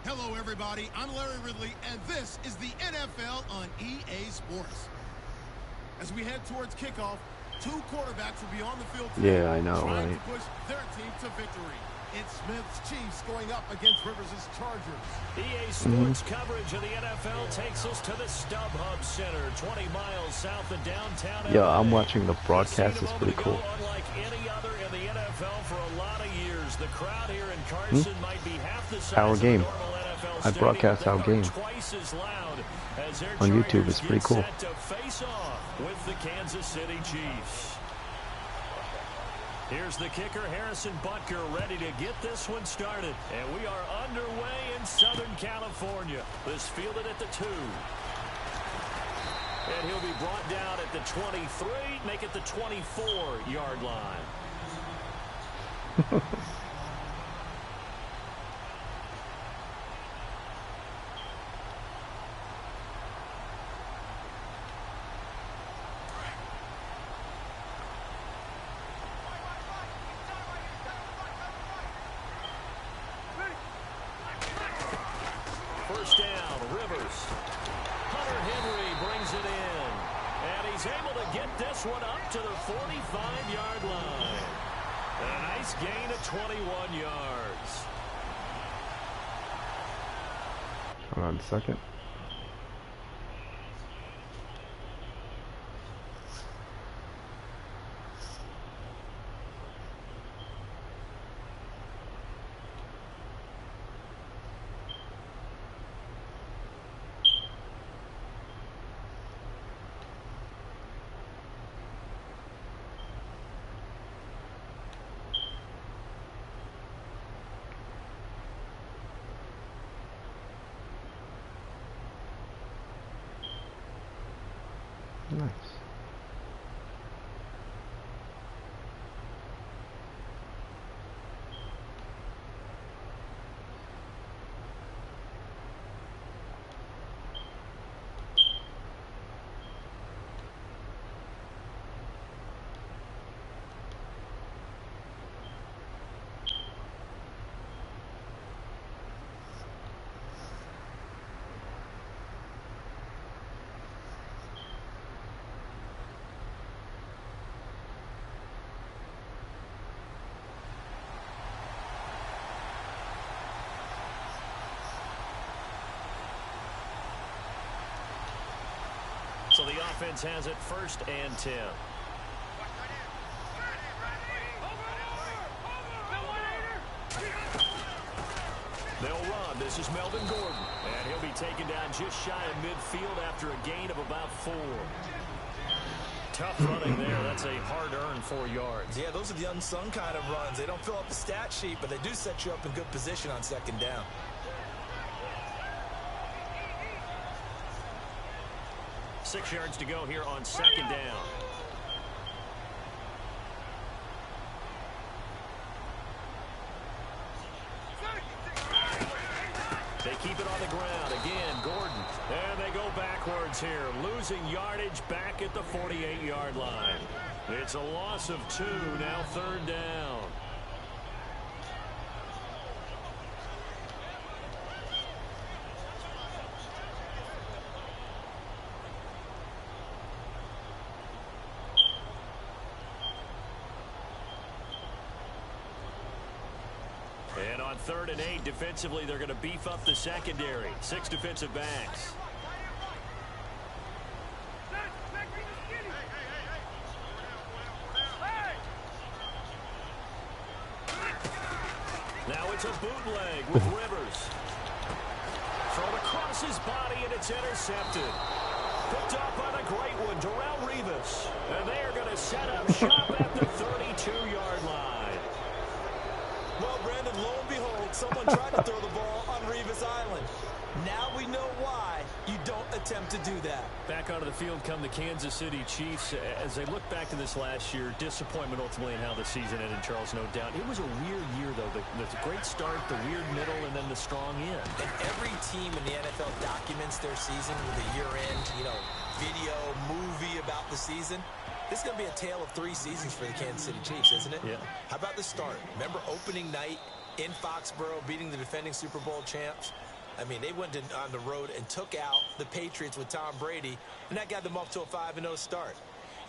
Hello, everybody. I'm Larry Ridley, and this is the NFL on EA Sports. As we head towards kickoff, two quarterbacks will be on the field today, Yeah, I know, trying right? to push their team to victory. It's Smith's Chiefs going up against Rivers' Chargers. EA Sports coverage of the NFL takes us to the StubHub Center, 20 miles south of downtown Yeah, LA. I'm watching the broadcast. Seen a It's pretty moment cool. ago, unlike any other in the NFL for a lot of years, the crowd here in Carson might be half the size Our of a game. normal NFL I stadium, broadcast but our they are game twice as loud as their on YouTube. Chargers It's pretty get cool. set to face off with the Kansas City Chiefs. Here's the kicker, Harrison Butker, ready to get this one started. And we are underway in Southern California. This fielded at the 2. And he'll be brought down at the 23, make it the 24-yard line. First down, Rivers. Hunter Henry brings it in. And he's able to get this one up to the 45-yard line. And a nice gain of 21 yards. Hold on a second. Nice. So the offense has it 1st and 10. They'll run. This is Melvin Gordon. And he'll be taken down just shy of midfield after a gain of about 4. Tough running there. That's a hard-earned 4 yards. Yeah, those are the unsung kind of runs. They don't fill up the stat sheet, but they do set you up in good position on 2nd down. Six yards to go here on 2nd down. They keep it on the ground. Again, Gordon. And they go backwards here. Losing yardage back at the 48-yard line. It's a loss of 2. Now 3rd down. And on 3rd and 8, defensively, they're going to beef up the secondary. 6 defensive backs. Now it's a bootleg with Rivers. Thrown across his body, and it's intercepted. Picked up on a great one, Darrelle Revis. And they are going to set up shop at the 32-yard line. Well, Brandon, lo and behold, someone tried to throw the ball on Revis Island. Now we know why you don't attempt to do that. Back onto the field come the Kansas City Chiefs. As they look back to this last year, disappointment ultimately in how the season ended, Charles, no doubt. It was a weird year, though. The great start, the weird middle, and then the strong end. And every team in the NFL documents their season with a year-end, video, movie about the season. This is going to be a tale of 3 seasons for the Kansas City Chiefs, isn't it? Yeah. How about the start? Remember opening night in Foxborough, beating the defending Super Bowl champs? I mean, they went on the road and took out the Patriots with Tom Brady, and that got them off to a 5-0 start.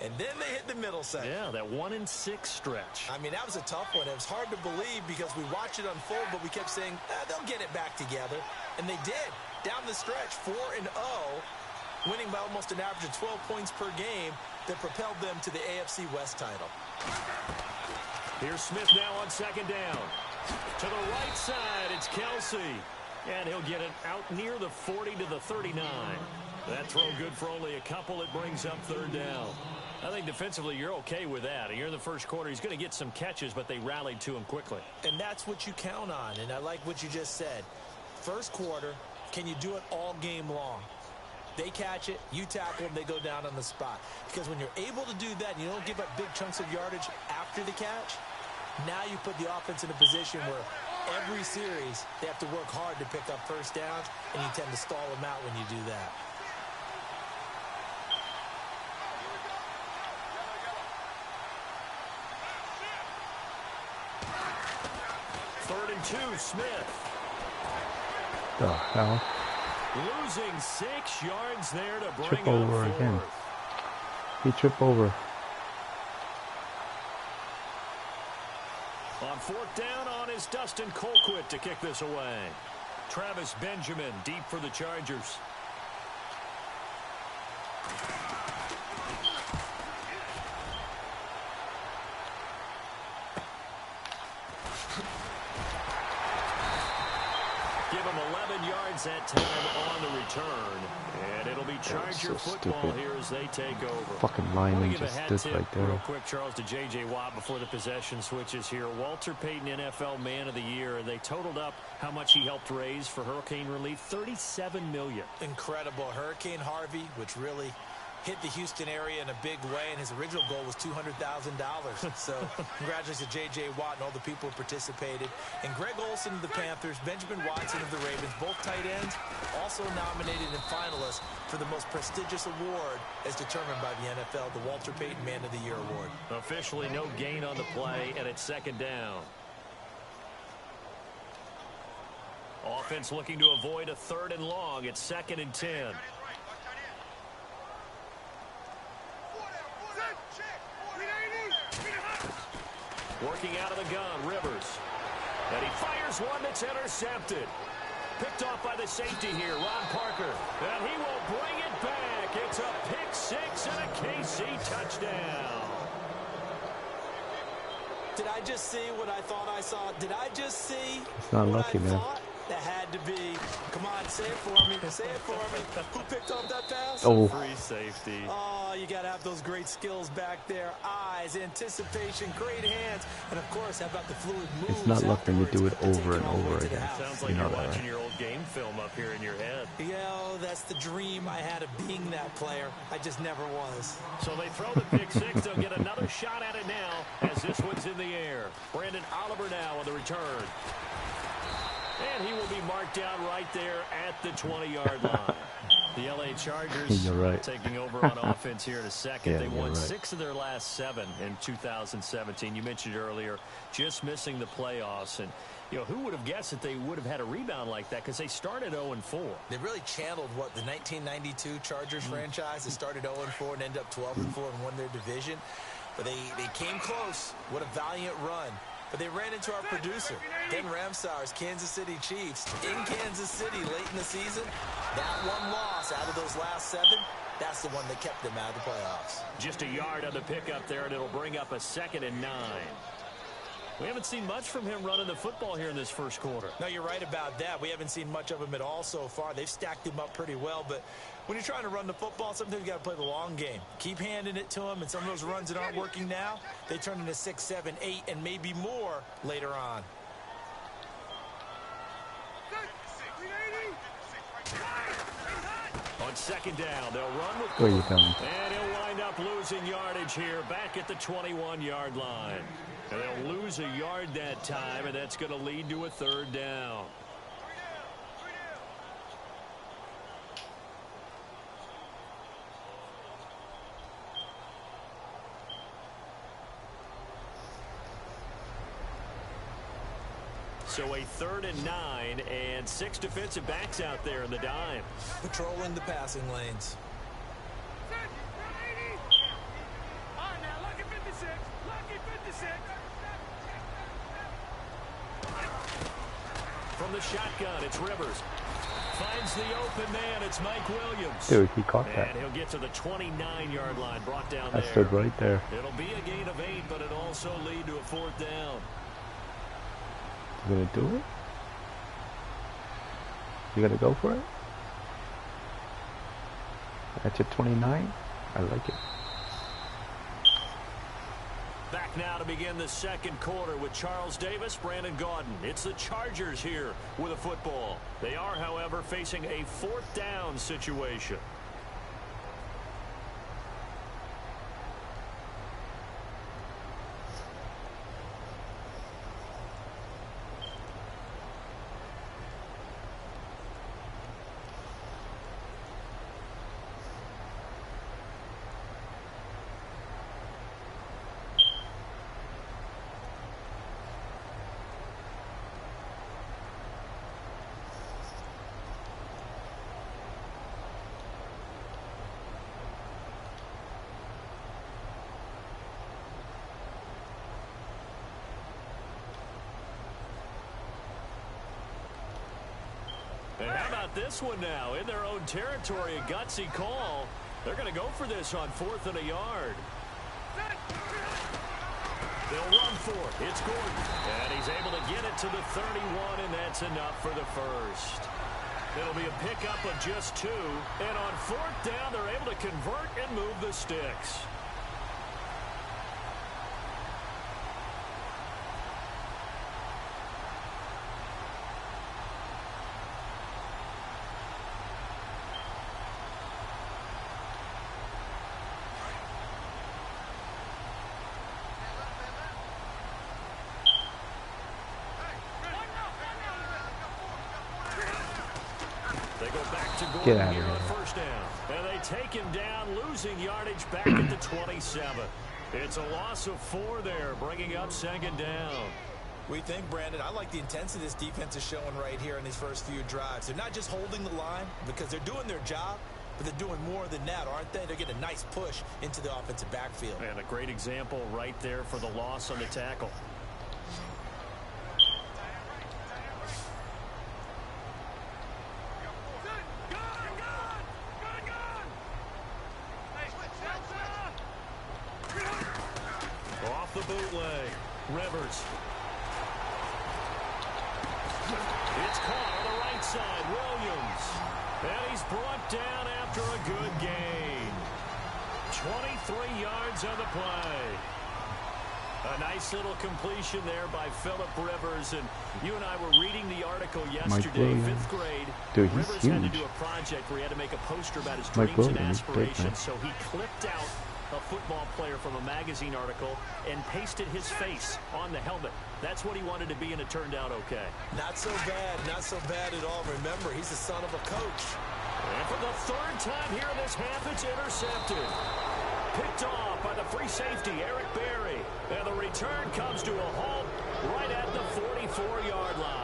And then they hit the middle section. Yeah, that 1-6 stretch. I mean, that was a tough one. It was hard to believe because we watched it unfold, but we kept saying, they'll get it back together. And they did. Down the stretch, 4-0, winning by almost an average of 12 points per game that propelled them to the AFC West title. Here's Smith now on 2nd down. To the right side, it's Kelsey. And he'll get it out near the 40 to the 39. That throw good for only a couple. It brings up 3rd down. I think defensively you're okay with that. You're in the first quarter. He's going to get some catches, but they rallied to him quickly. And that's what you count on. And I like what you just said. First quarter, can you do it all game long? They catch it, you tackle them, they go down on the spot. Because when you're able to do that and you don't give up big chunks of yardage after the catch, now you put the offense in a position where every series they have to work hard to pick up 1st downs, and you tend to stall them out when you do that. Third and 2, Smith. The hell? Losing 6 yards there to bring Trip up over 4th. again. He tripped over. On 4th down on is Dustin Colquitt to kick this away. Travis Benjamin deep for the Chargers. Give him 11 yards that time on the return. And it'll be Charger so football stupid. here as they take over. Fucking I want lineman to give a just hat stood tip right there. real quick, Charles, to J.J. Watt before the possession switches here. Walter Payton, NFL Man of the Year. They totaled up how much he helped raise for hurricane relief, $37 million. Incredible. Hurricane Harvey, which really hit the Houston area in a big way, and his original goal was $200,000. So congratulations to J.J. Watt and all the people who participated. And Greg Olsen of the Panthers, Benjamin Watson of the Ravens, both tight ends, also nominated and finalists for the most prestigious award as determined by the NFL, the Walter Payton Man of the Year Award. Officially no gain on the play, and it's 2nd down. Offense looking to avoid a 3rd and long. It's 2nd and 10. Working out of the gun, Rivers. And he fires one that's intercepted. Picked off by the safety here, Ron Parker. And he will bring it back It's a pick six and a KC touchdown. Did I just see what I thought I saw? Did I just see It's not what lucky, I man. thought? That had to be. Come on, say it for me. Say it for me. Who picked up that pass? Oh, Free safety. Oh, you got to have those great skills back there. Eyes, anticipation, great hands, and, of course, how about the fluid moves? it's not luck when you do it afterwards to over take and you all the way over to the again. house. Sounds like You know you're that, watching right? your old game film up here in your head. Yeah, that's the dream I had of being that player. I just never was. So they throw the pick six. They'll get another shot at it now as this one's in the air. Brandon Oliver now on the return. And he will be marked down right there at the 20-yard line. The LA Chargers You're right. taking over on offense here in a second. Yeah, they you're won right. 6 of their last 7 in 2017. You mentioned earlier just missing the playoffs. And, you know, who would have guessed that they would have had a rebound like that because they started 0-4. They really channeled what the 1992 Chargers franchise. They started 0-4 and ended up 12-4 and won their division. But they came close. What a valiant run. But they ran into our producer, Den Ramsauer's Kansas City Chiefs, in Kansas City late in the season. That one loss out of those last 7, that's the one that kept them out of the playoffs. Just a yard on the pickup there, and it'll bring up a 2nd and 9. We haven't seen much from him running the football here in this first quarter. No, you're right about that. We haven't seen much of him at all so far. They've stacked him up pretty well, but when you're trying to run the football, sometimes you got to play the long game. Keep handing it to him, and some of those runs that aren't working now, they turn into 6, 7, 8, and maybe more later on. On 2nd down, they'll run with Where are you coming? and he'll wind up losing yardage here back at the 21-yard line. And they'll lose a yard that time, and that's going to lead to a 3rd down. So a 3rd and 9 and 6 defensive backs out there in the dime. Patrolling the passing lanes. From the shotgun, it's Rivers. Finds the open man. It's Mike Williams. Dude, he caught that. And he'll get to the 29-yard line, brought down I there. stood right there. It'll be a gain of 8, but it'll also lead to a 4th down. You gonna do it? You gonna go for it? At your 29? I like it. Back now to begin the second quarter with Charles Davis, Brandon Gaudin. It's the Chargers here with a football. They are, however, facing a 4th down situation. And how about this one now? In their own territory, a gutsy call. They're going to go for this on 4th and a yard. They'll run for it. It's Gordon. And he's able to get it to the 31, and that's enough for the first. It'll be a pickup of just 2. And on 4th down, they're able to convert and move the sticks. They go back to Get Gordon out of here here. on 1st down. And they take him down, losing yardage back at the 27. It's a loss of 4 there, bringing up 2nd down. We think, Brandon, I like the intensity this defense is showing right here in these first few drives. They're not just holding the line because they're doing their job, but they're doing more than that, aren't they? They're getting a nice push into the offensive backfield. And a great example right there for the loss on the tackle. bootleg. Rivers. It's caught on the right side. Williams. And he's brought down after a good gain. 23 yards on the play. A nice little completion there by Phillip Rivers. And you and I were reading the article yesterday, 5th grade. Dude, he's Rivers huge. had to do a project where he had to make a poster about his Mike dreams and Williams, big, man. aspirations. So he clipped out a football player from a magazine article and pasted his face on the helmet. That's what he wanted to be, and it turned out okay. Not so bad at all. Remember, he's the son of a coach. And for the 3rd time here in this half, it's intercepted. Picked off by the free safety, Eric Berry. And the return comes to a halt right at the 44-yard line.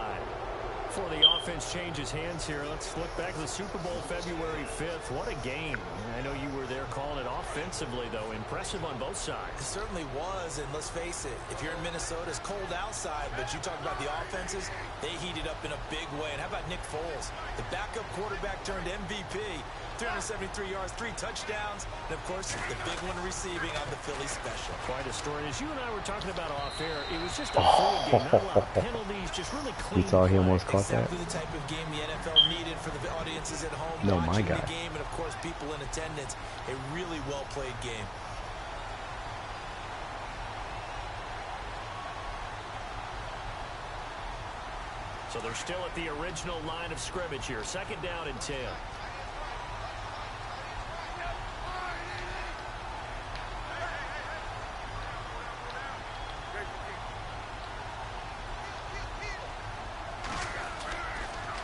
Before the offense changes hands here, let's look back to the Super Bowl February 5th. What a game. I know you were there calling it offensively, though. Impressive on both sides. It certainly was, and let's face it, if you're in Minnesota, it's cold outside, but you talk about the offenses, they heated up in a big way. And how about Nick Foles? The backup quarterback turned MVP, 373 yards, 3 touchdowns, and, of course, the big one receiving on the Philly special. Quite a story. As you and I were talking about off air, it was just a fluid game. Not a lot of penalties, just really clean. You saw he play. almost caught that. Exactly the type of game the NFL needed for the audiences at home No, watching my guy. the game, and, of course, people in attendance. A really well-played game. So they're still at the original line of scrimmage here. 2nd down and 10.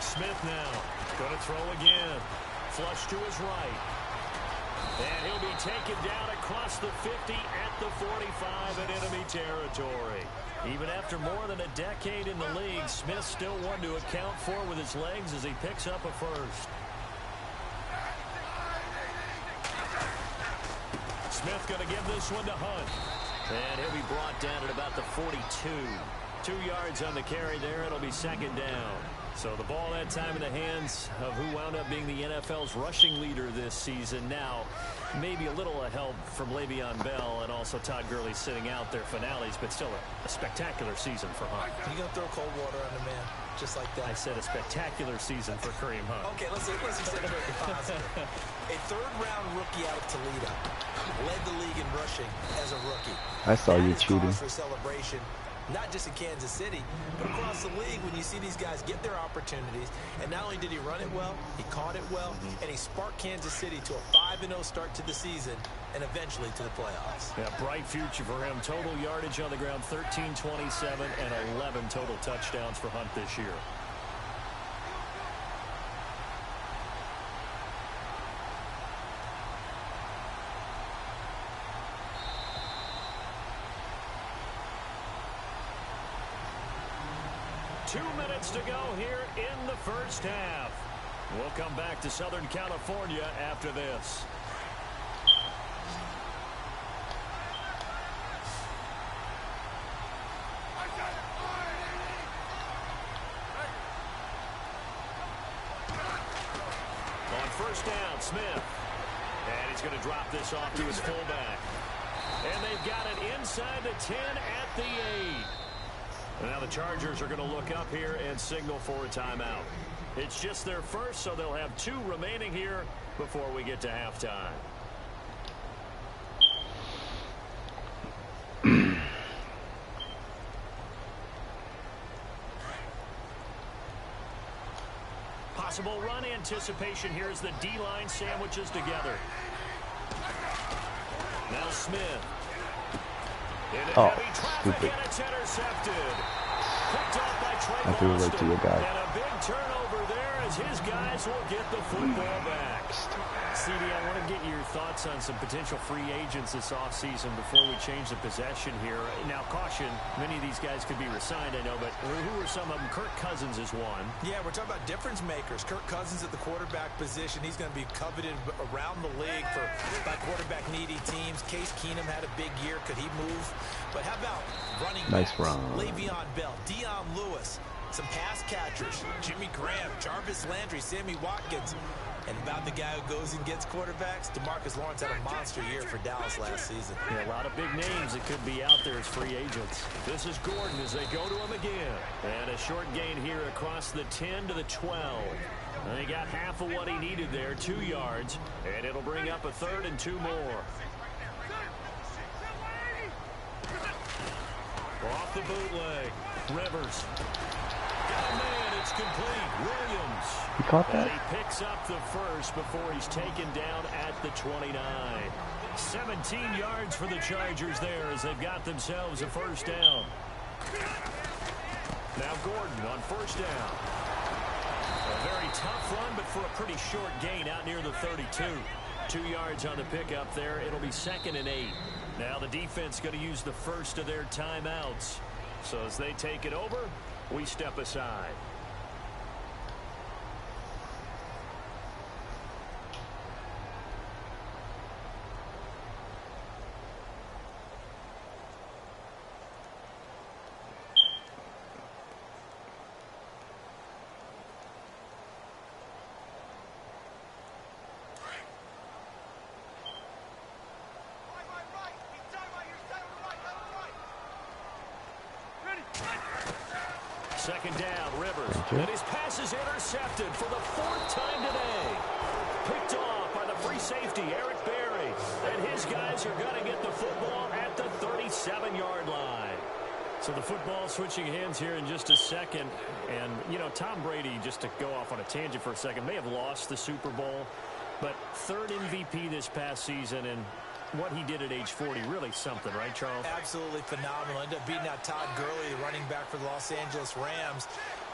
Smith now going to throw again. Flush to his right. And he'll be taken down across the 50 at the 45 in enemy territory. Even after more than a decade in the league, Smith still one to account for with his legs as he picks up a first. Smith going to give this one to Hunt. And he'll be brought down at about the 42. 2 yards on the carry there. It'll be 2nd down. So the ball that time in the hands of who wound up being the NFL's rushing leader this season. Now, maybe a little help from Le'Veon Bell and also Todd Gurley sitting out their finales, but still a spectacular season for Hunt. You going to throw cold water on the man just like that? I said a spectacular season for Kareem Hunt. Okay, let's say very positive. A 3rd-round rookie out of Toledo led the league in rushing as a rookie. I saw That you is cheating. cause for celebration, not just in Kansas City, but across the league when you see these guys get their opportunities. And not only did he run it well, he caught it well, and he sparked Kansas City to a 5-0 start to the season and eventually to the playoffs. Yeah, bright future for him. Total yardage on the ground, 1327, and 11 total touchdowns for Hunt this year. Two minutes to go here in the first half. We'll come back to Southern California after this. On 1st down, Smith. And he's going to drop this off to his fullback. And they've got it inside the 10 at the 8. Now the Chargers are going to look up here and signal for a timeout. It's just their first, so they'll have 2 remaining here before we get to halftime. Possible run anticipation here as the D-line sandwiches together. Now Smith. Oh, stupid. I threw it right to your guy. And a big turnover there as his guys will get the football back. CD, I want to get your thoughts on some potential free agents this offseason before we change the possession here. Now, caution, many of these guys could be resigned, I know, but who are some of them? Kirk Cousins is one. Yeah, we're talking about difference makers. Kirk Cousins at the quarterback position. He's going to be coveted around the league by quarterback-needy teams. Case Keenum had a big year. Could he move? But how about running Nice backs? run. Le'Veon Bell, Deion Lewis, some pass catchers, Jimmy Graham, Jarvis Landry, Sammy Watkins. And about the guy who goes and gets quarterbacks, DeMarcus Lawrence had a monster year for Dallas last season. Yeah, a lot of big names that could be out there as free agents. This is Gordon as they go to him again. And a short gain here across the 10 to the 12. And he got half of what he needed there, 2 yards. And it'll bring up a 3rd and 2 more. Off the bootleg. Rivers. Got a man. It's complete. Williams. He caught that? And he picks up the first before he's taken down at the 29. 17 yards for the Chargers there as they've got themselves a first down. Now Gordon on first down. A very tough run, but for a pretty short gain out near the 32. 2 yards on the pickup there. It'll be 2nd and 8. Now the defense going to use the first of their timeouts. So as they take it over, we step aside. Second down, Rivers. And his pass is intercepted for the 4th time today. Picked off by the free safety, Eric Berry. And his guys are going to get the football at the 37-yard line. So the football switching hands here in just a second. And, you know, Tom Brady, just to go off on a tangent for a second, may have lost the Super Bowl. But 3rd MVP this past season, and what he did at age 40, really something, right, Charles? Absolutely phenomenal. Ended up beating out Todd Gurley, the running back for the Los Angeles Rams.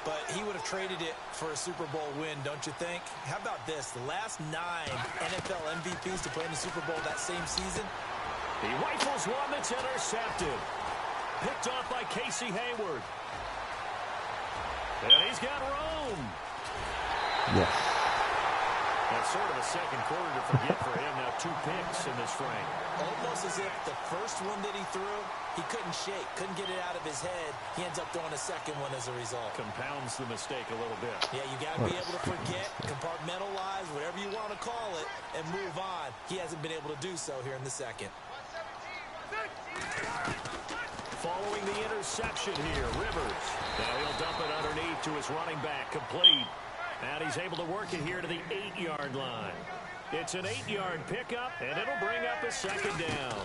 But he would have traded it for a Super Bowl win, don't you think? How about this? The last 9 NFL MVPs to play in the Super Bowl that same season. He rifles one that's intercepted. Picked off by Casey Hayward. And he's got room. Yes. That's sort of a second quarter to forget for him. Now 2 picks in this frame. Almost as if the first one that he threw, he couldn't shake, couldn't get it out of his head. He ends up throwing a second one as a result. Compounds the mistake a little bit. Yeah, you got to be able to forget, compartmentalize, whatever you want to call it, and move on. He hasn't been able to do so here in the second. Following the interception here, Rivers. Now he'll dump it underneath to his running back, complete. And he's able to work it here to the 8-yard line. It's an 8-yard pickup, and it'll bring up a second down.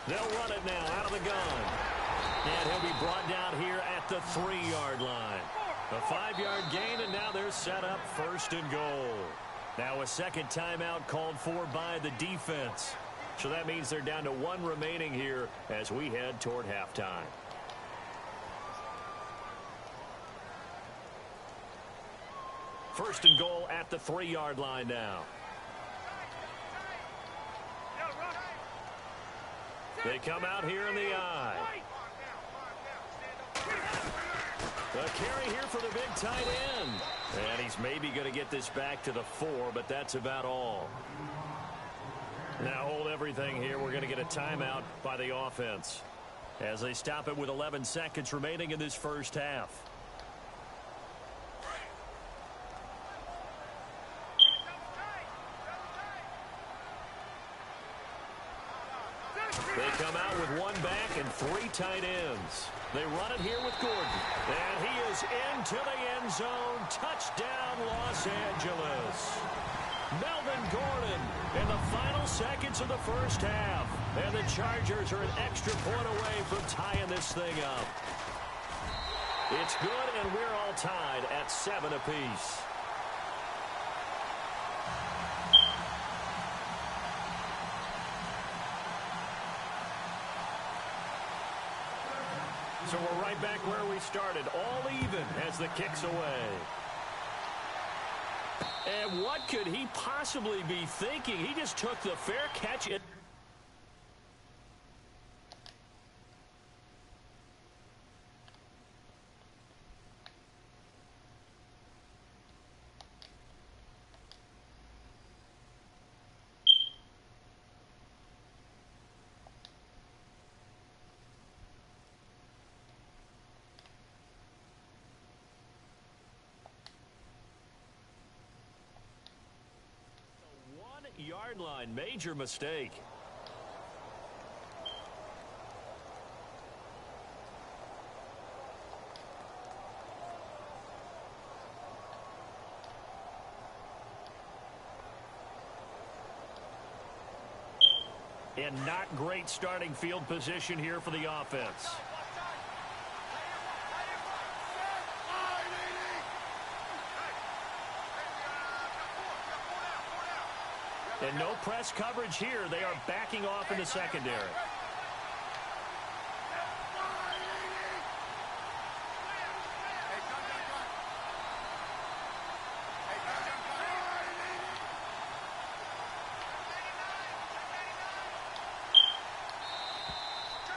They'll run it now out of the gun. And he'll be brought down here at the 3-yard line. A 5-yard gain, and now they're set up 1st and goal. Now a second timeout called for by the defense. So that means they're down to 1 remaining here as we head toward halftime. First and goal at the 3-yard line now. They come out here in the eye. The carry here for the big tight end. And he's maybe going to get this back to the 4, but that's about all. Now hold everything here. We're going to get a timeout by the offense as they stop it with 11 seconds remaining in this first half. They come out with 1 back and 3 tight ends. They run it here with Gordon. And he is into the end zone. Touchdown, Los Angeles. Melvin Gordon in the final seconds of the first half. And the Chargers are an extra point away from tying this thing up. It's good, and we're all tied at 7 apiece. So we're right back where we started, all even as the kick's away. And what could he possibly be thinking? He just took the fair catch. 10-yard line. Major mistake. And not great starting field position here for the offense. And no press coverage here. They are backing off in the secondary.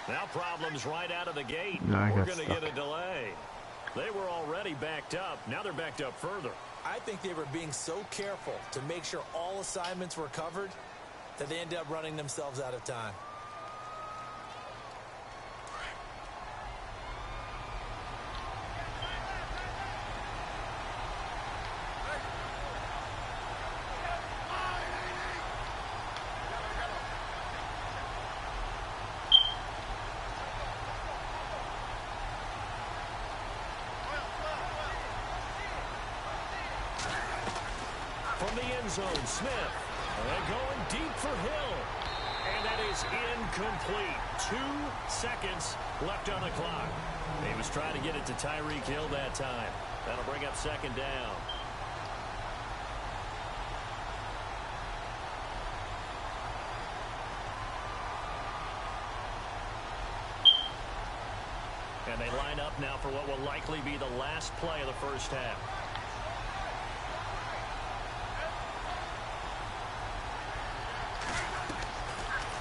Now problems right out of the gate. We're going to get a delay. They were already backed up. Now they're backed up further. I think they were being so careful to make sure all assignments were covered that they ended up running themselves out of time. From the end zone, Smith. And going deep for Hill. And that is incomplete. 2 seconds left on the clock. He was trying to get it to Tyreek Hill that time. That'll bring up second down. And they line up now for what will likely be the last play of the first half.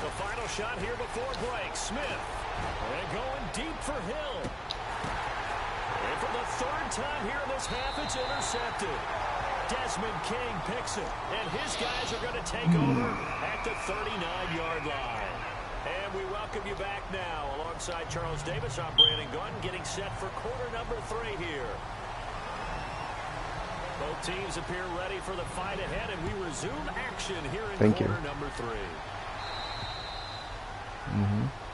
The final shot here before break. Smith. And going deep for Hill. And for the third time here in this half, it's intercepted. Desmond King picks it. And his guys are going to take over at the 39-yard line. And we welcome you back now. Alongside Charles Davis, I'm Brandon Gunn, getting set for quarter number 3 here. Both teams appear ready for the fight ahead, and we resume action here in quarter number 3.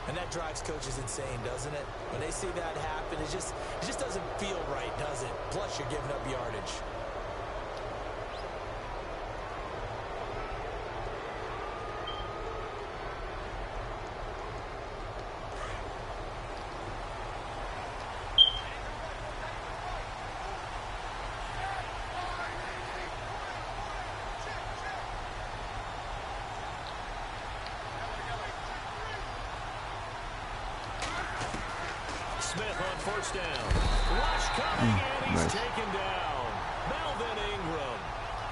And that drives coaches insane, doesn't it? When they see that happen, it just doesn't feel right, does it? Plus, you're giving up yardage. Smith on first down. Rush coming, and he's taken down. Melvin Ingram.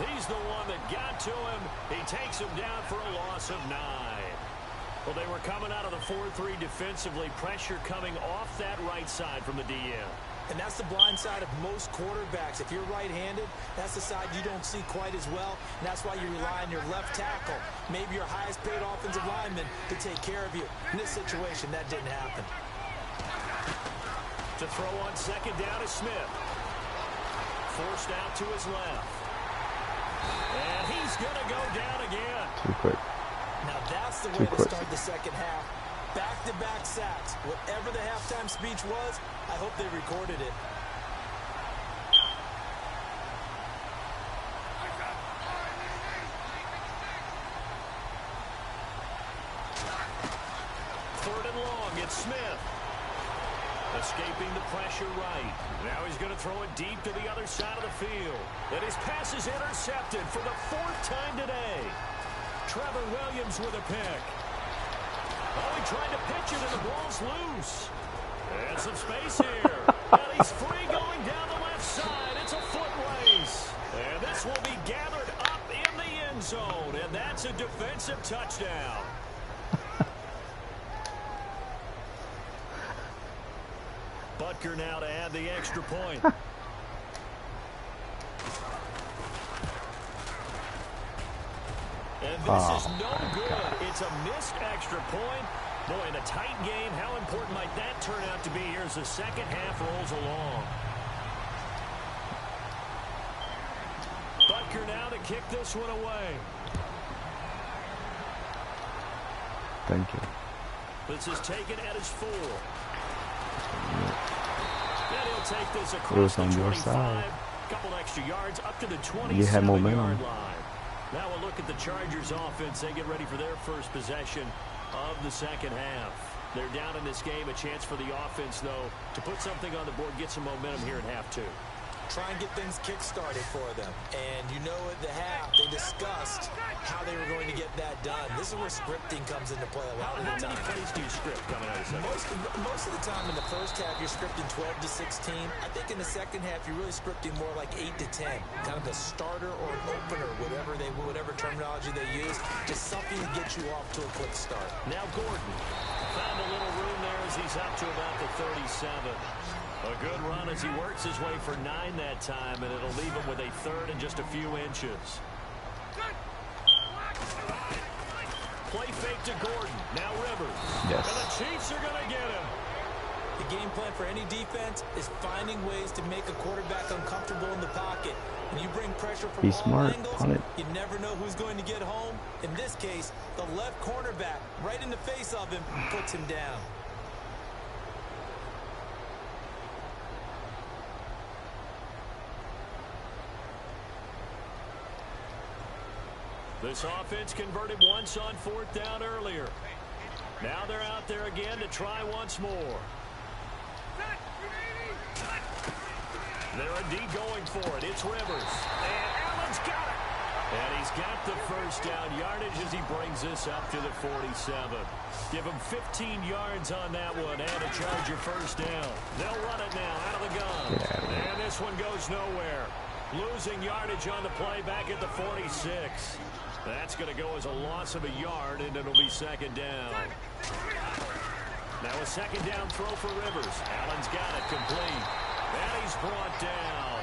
He's the one that got to him. He takes him down for a loss of 9. Well, they were coming out of the 4-3 defensively. Pressure coming off that right side from the DM. And that's the blind side of most quarterbacks. If you're right-handed, that's the side you don't see quite as well. And that's why you rely on your left tackle, maybe your highest-paid offensive lineman, to take care of you. In this situation, that didn't happen. To throw on second down is Smith. Forced out to his left. And he's going to go down again. Too quick. Now that's the way to start the second half. Back-to-back sacks. Whatever the halftime speech was, I hope they recorded it. Third and long, it's Smith. Escaping the pressure right. Now he's going to throw it deep to the other side of the field. And his pass is intercepted for the 4th time today. Trevor Williams with a pick. Oh, he tried to pitch it and the ball's loose. And some space here. And he's free going down the left side. It's a foot race. And this will be gathered up in the end zone. And that's a defensive touchdown. Butker now to add the extra point. And this is no good. It's a missed extra point. Boy, in a tight game, how important might that turn out to be here as the second half rolls along? Butker now to kick this one away. Thank you. This is taken at his 4. Then he'll take this It across was the on your 25. side. Couple extra yards up to the You had 27-yard momentum. line. Now we'll look at the Chargers offense. They get ready for their first possession of the second half. They're down in this game. A chance for the offense, though, to put something on the board, get some momentum here in half 2. Try and get things kick-started for them. And you know at the half, they discussed how they were going to get that done. This is where scripting comes into play a lot of the time. How many plays do you script coming out of the second? Most of the time in the first half, you're scripting 12 to 16. I think in the second half, you're really scripting more like 8 to 10. Kind of a starter or an opener, whatever terminology they use. Just something to get you off to a quick start. Now Gordon found a little room there as he's up to about the 37. A good run as he works his way for 9 that time, and it'll leave him with a third and just a few inches. Play fake to Gordon. Now Rivers. Yes. And the Chiefs are going to get him. The game plan for any defense is finding ways to make a quarterback uncomfortable in the pocket. When you bring pressure from Be all smart, angles, punt it. you never know who's going to get home. In this case, the left cornerback, right in the face of him, puts him down. This offense converted once on 4th down earlier. Now they're out there again to try once more. They're indeed going for it. It's Rivers. And Allen's got it. And he's got the first down yardage as he brings this up to the 47. Give him 15 yards on that one and a Charger first down. They'll run it now out of the gun. And this one goes nowhere. Losing yardage on the play back at the 46. That's going to go as a loss of a yard, and it'll be second down. Now a second down throw for Rivers. Allen's got it complete. And he's brought down.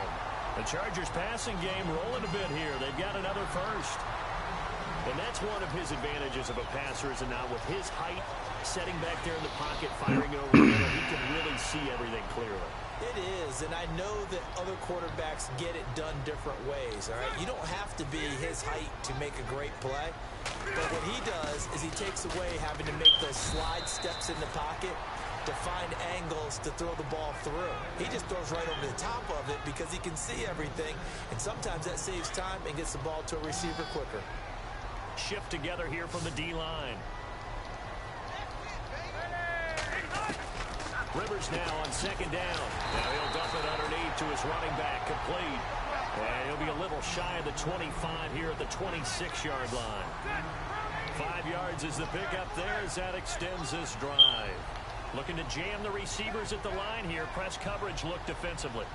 The Chargers passing game rolling a bit here. They've got another first. And that's one of his advantages of a passer, is it not? With his height, setting back there in the pocket, firing it over the middle, he can really see everything clearly. It is, and I know that other quarterbacks get it done different ways, all right? You don't have to be his height to make a great play. But what he does is he takes away having to make those slide steps in the pocket to find angles to throw the ball through. He just throws right over the top of it because he can see everything, and sometimes that saves time and gets the ball to a receiver quicker. Shift together here from the D-line. Rivers now on second down. Now he'll dump it underneath to his running back, complete. And he'll be a little shy of the 25 here at the 26-yard line. 5 yards is the pickup there as that extends this drive. Looking to jam the receivers at the line here. Press coverage look defensively.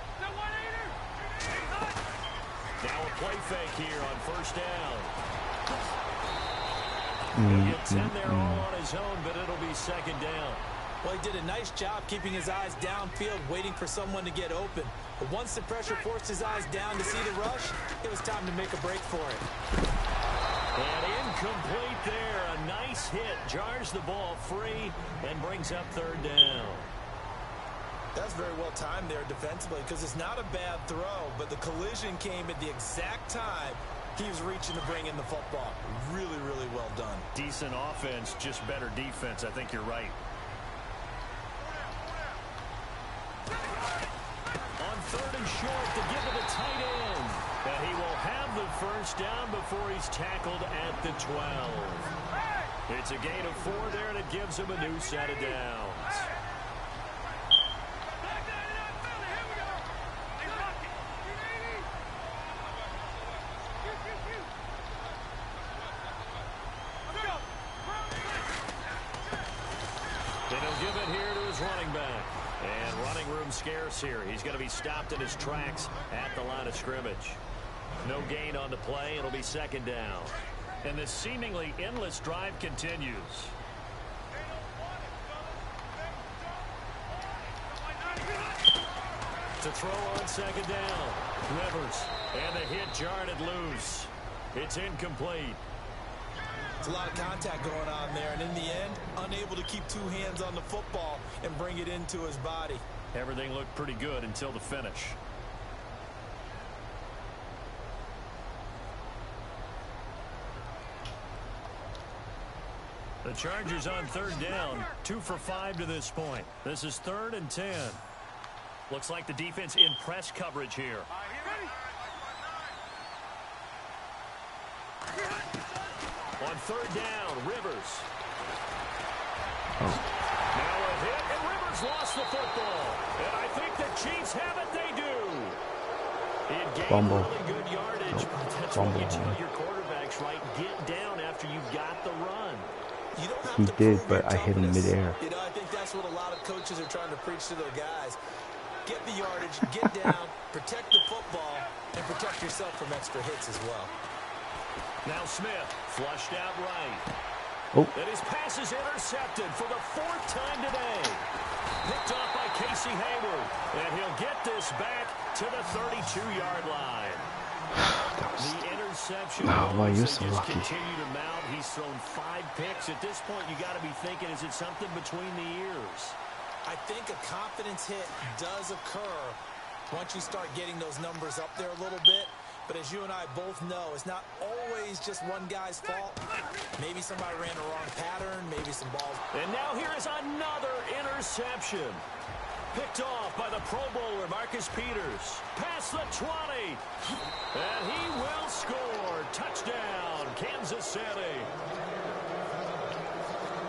Now a play fake here on first down. He'll get 10 there all on his own, but it'll be second down. Well, he did a nice job keeping his eyes downfield, waiting for someone to get open. But once the pressure forced his eyes down to see the rush, it was time to make a break for it. And incomplete there. A nice hit. Jars the ball free and brings up third down. That's very well timed there defensively because it's not a bad throw, but the collision came at the exact time he was reaching to bring in the football. Really, really well done. Decent offense, just better defense. I think you're right. On third and short to give to the tight end. And he will have the first down before he's tackled at the 12. It's a gain of 4 there, and it gives him a new set of downs. And he'll give it here to his running back. And running room scarce here. He's going to be stopped in his tracks at the line of scrimmage. No gain on the play. It'll be second down. And this seemingly endless drive continues. To throw on second down. Rivers. And the hit jarred it loose. It's incomplete. It's a lot of contact going on there, and in the end, unable to keep 2 hands on the football and bring it into his body. Everything looked pretty good until the finish. The Chargers on 3rd down, 2 for 5 to this point. This is 3rd and 10. Looks like the defense in press coverage here. On 3rd down, Rivers. Oh. Now a hit, and Rivers lost the football. And I think the Chiefs have it, they do. It gave Fumble. really good yardage. That's what you tell your quarterbacks, right? Get down after you've got the run. You don't have He to did, prove but your I hit him toughness. midair. You know, I think that's what a lot of coaches are trying to preach to their guys. Get the yardage, get down, protect the football, and protect yourself from extra hits as well. Now Smith, flushed out right. Oh. And his pass is intercepted for the 4th time today. Picked off by Casey Hayward. And he'll get this back to the 32-yard line. The interception. Oh, why you're so just lucky. continue to mount. He's thrown 5 picks. At this point, you got to be thinking, is it something between the ears? I think a confidence hit does occur once you start getting those numbers up there a little bit. But as you and I both know, it's not always just one guy's fault. Maybe somebody ran the wrong pattern, maybe some balls. And now here is another interception. Picked off by the Pro Bowler, Marcus Peters. Past the 20. And he will score. Touchdown, Kansas City.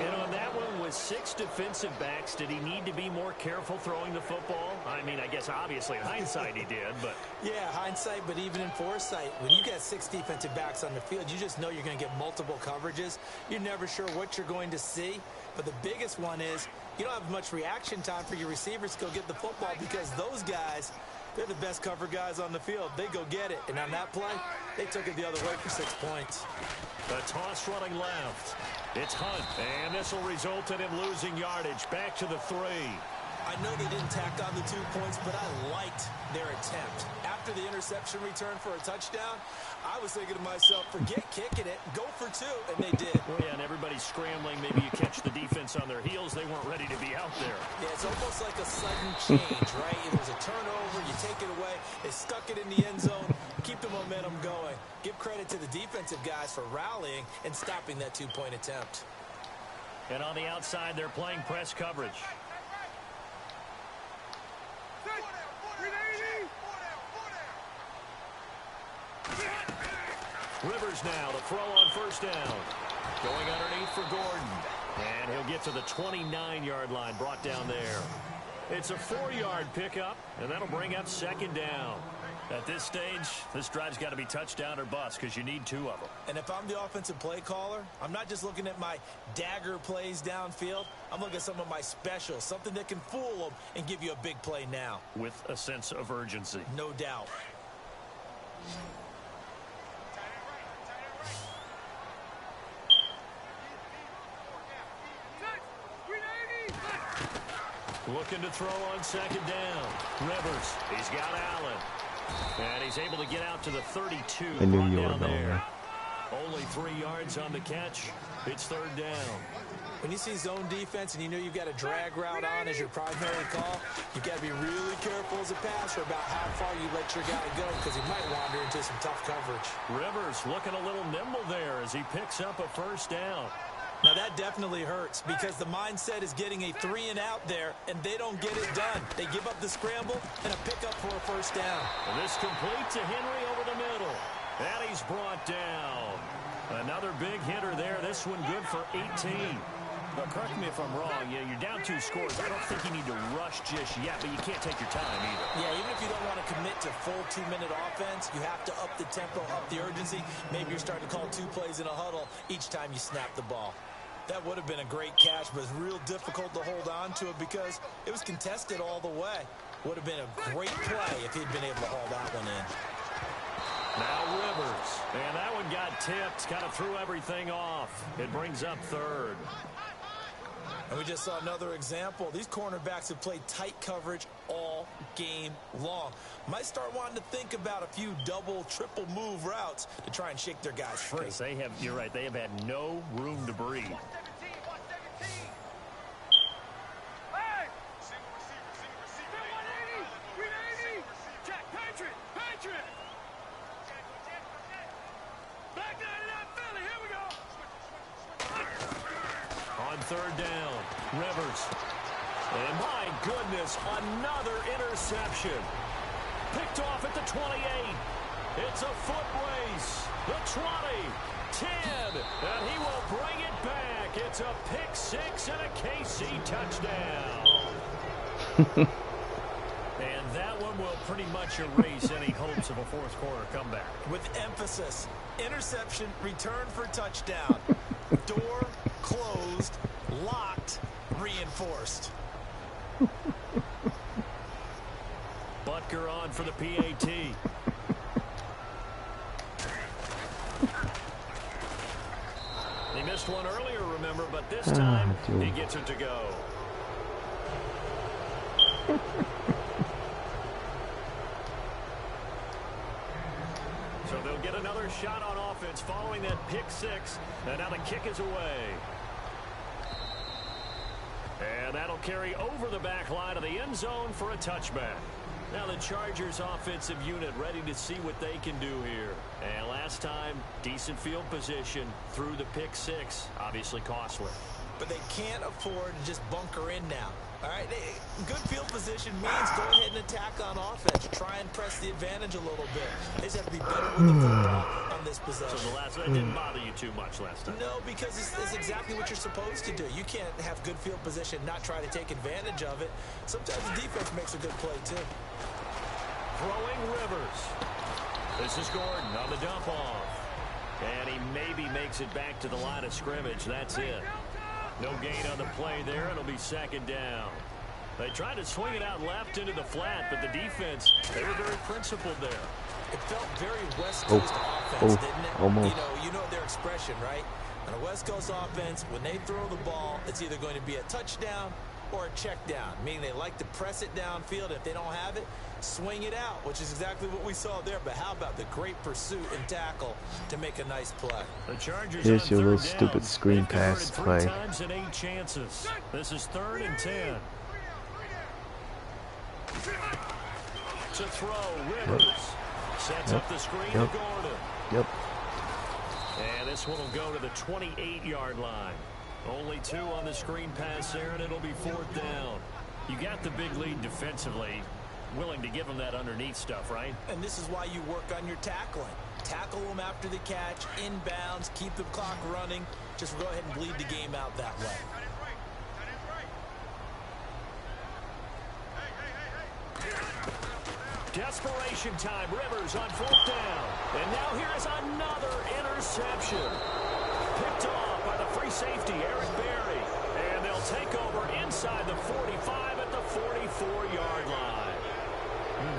And on that one, with 6 defensive backs, did he need to be more careful throwing the football? I mean, I guess obviously in hindsight he did, but... Yeah, hindsight, but even in foresight, when you got 6 defensive backs on the field, you just know you're going to get multiple coverages. You're never sure what you're going to see. But the biggest one is you don't have much reaction time for your receivers to go get the football because those guys, they're the best cover guys on the field. They go get it. And on that play, they took it the other way for 6 points. The toss running left. It's Hunt, and this will result in him losing yardage. Back to the 3. I know they didn't tack on the 2 points, but I liked their attempt. After the interception return for a touchdown, I was thinking to myself, forget kicking it, go for 2, and they did. Well, yeah, and everybody's scrambling. Maybe you catch the defense on their heels. They weren't ready to be out there. Yeah, it's almost like a sudden change, right? There's a turnover, you take it away, they stuck it in the end zone, keep the momentum going. Give credit to the defensive guys for rallying and stopping that 2-point attempt. And on the outside, they're playing press coverage. Rivers now to throw on 1st down. Going underneath for Gordon. And he'll get to the 29-yard line, brought down there. It's a 4-yard pickup, and that'll bring up 2nd down. At this stage, this drive's got to be touchdown or bust because you need 2 of them. And if I'm the offensive play caller, I'm not just looking at my dagger plays downfield. I'm looking at some of my specials, something that can fool them and give you a big play now. With a sense of urgency. No doubt. Looking to throw on 2nd down. Rivers, he's got Allen. And he's able to get out to the 32. I knew brought you were down going there. there. Only 3 yards on the catch. It's 3rd down. When you see zone defense and you know you've got a drag route on as your primary call, you've got to be really careful as a passer about how far you let your guy go because he might wander into some tough coverage. Rivers looking a little nimble there as he picks up a 1st down. Now that definitely hurts because the mindset is getting a 3-and-out there, and they don't get it done. They give up the scramble and a pickup for a 1st down. And this complete to Henry over the middle. And he's brought down. Another big hitter there. This one good for 18. Now, correct me if I'm wrong. Yeah, you're down 2 scores. I don't think you need to rush just yet, but you can't take your time either. Yeah, even if you don't want to commit to full 2-minute offense, you have to up the tempo, up the urgency. Maybe you're starting to call 2 plays in a huddle each time you snap the ball. That would have been a great catch, but it's real difficult to hold on to it because it was contested all the way. Would have been a great play if he'd been able to haul that one in. Now Rivers. And that one got tipped. Kind of threw everything off. It brings up 3rd. And we just saw another example. These cornerbacks have played tight coverage all game long. Might start wanting to think about a few double, triple move routes to try and shake their guys free. Because they have, you're right, they have had no room to breathe. third down. Rivers. And my goodness, another interception. Picked off at the 28. It's a foot race. The 20, 10, and he will bring it back. It's a pick six and a KC touchdown. And that one will pretty much erase any hopes of a fourth quarter comeback. With emphasis, interception, return for touchdown. Door closed, locked, reinforced. Butker on for the PAT. He missed one earlier, remember, but this time he gets it to go. So they'll get another shot on offense following that pick six, and now the kick is away. And that'll carry over the back line of the end zone for a touchback. Now the Chargers offensive unit ready to see what they can do here. And last time, decent field position through the pick six, obviously costly. But they can't afford to just bunker in now. All right, good field position means go ahead and attack on offense. Try and press the advantage a little bit. They just have to be better with the football on this possession. So the last one didn't bother you too much last time? No, because it's exactly what you're supposed to do. You can't have good field position, not try to take advantage of it. Sometimes the defense makes a good play, too. Throwing Rivers. This is Gordon on the dump off. And he maybe makes it back to the line of scrimmage. That's it. No gain on the play there. It'll be second down. They tried to swing it out left into the flat, but the defense, they were very principled there. It felt very West Coast offense, didn't it? Almost. You know their expression, right? On a West Coast offense, when they throw the ball, it's either going to be a touchdown or a check down, meaning they like to press it downfield. If they don't have it, swing it out, which is exactly what we saw there. But how about the great pursuit and tackle to make a nice play? The Chargers Here's on your little third down. stupid screen They've pass converted 3 play. times in 8 chances. This is 3rd and 10. To throw, Rivers sets up the screen to Gordon. Yep. And this one will go to the 28-yard line. Only 2 on the screen pass there, and it'll be 4th down. You got the big lead defensively. Willing to give them that underneath stuff, right? And this is why you work on your tackling. Tackle them after the catch, inbounds, keep the clock running. Just go ahead and bleed the game out that way. Desperation time. Rivers on 4th down. And now here is another interception. Picked off by the free safety, Eric Berry. And they'll take over inside the 45 at the 44-yard line.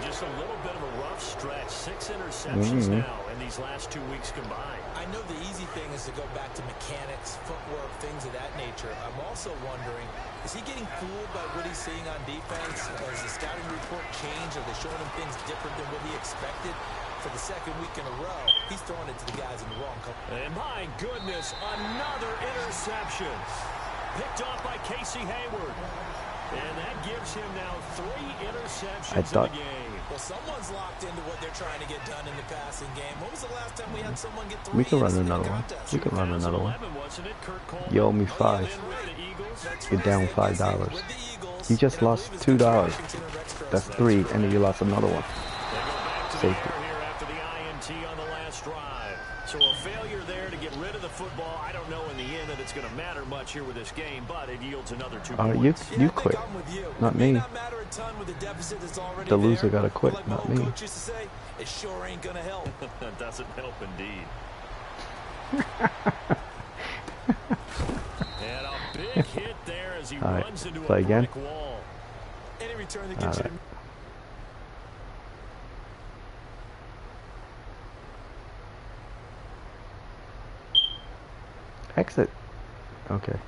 Just a little bit of a rough stretch. 6 interceptions now in these last 2 weeks combined. I know the easy thing is to go back to mechanics, footwork, things of that nature. I'm also wondering, is he getting fooled by what he's seeing on defense? Has the scouting report changed? Are they showing him things different than what he expected? For the 2nd week in a row, he's throwing it to the guys in the wrong company. And my goodness, another interception. Picked off by Casey Hayward. And that gives him now 3 interceptions in the game. Well, someone's locked into what they're trying to get done in the passing game. When was the last time we had someone get 3 We can run in another a one. contest? We can run another one. Wasn't it? Kurt Coleman. You owe me $5. You're down $5. You just lost $2. That's 3, and then you lost another one. Safety. Here after the INT on the last drive. So a failure there to get rid of the football. I don't know in the end that it's going to matter much here with this game, but it yields another 2 points. You quit, not me. The loser got to quit, like not my me. coach used to say, it sure ain't going to help. That doesn't help indeed. And a big hit there as he runs into play a again. brick wall. Any return that gets you to... Exit. Okay.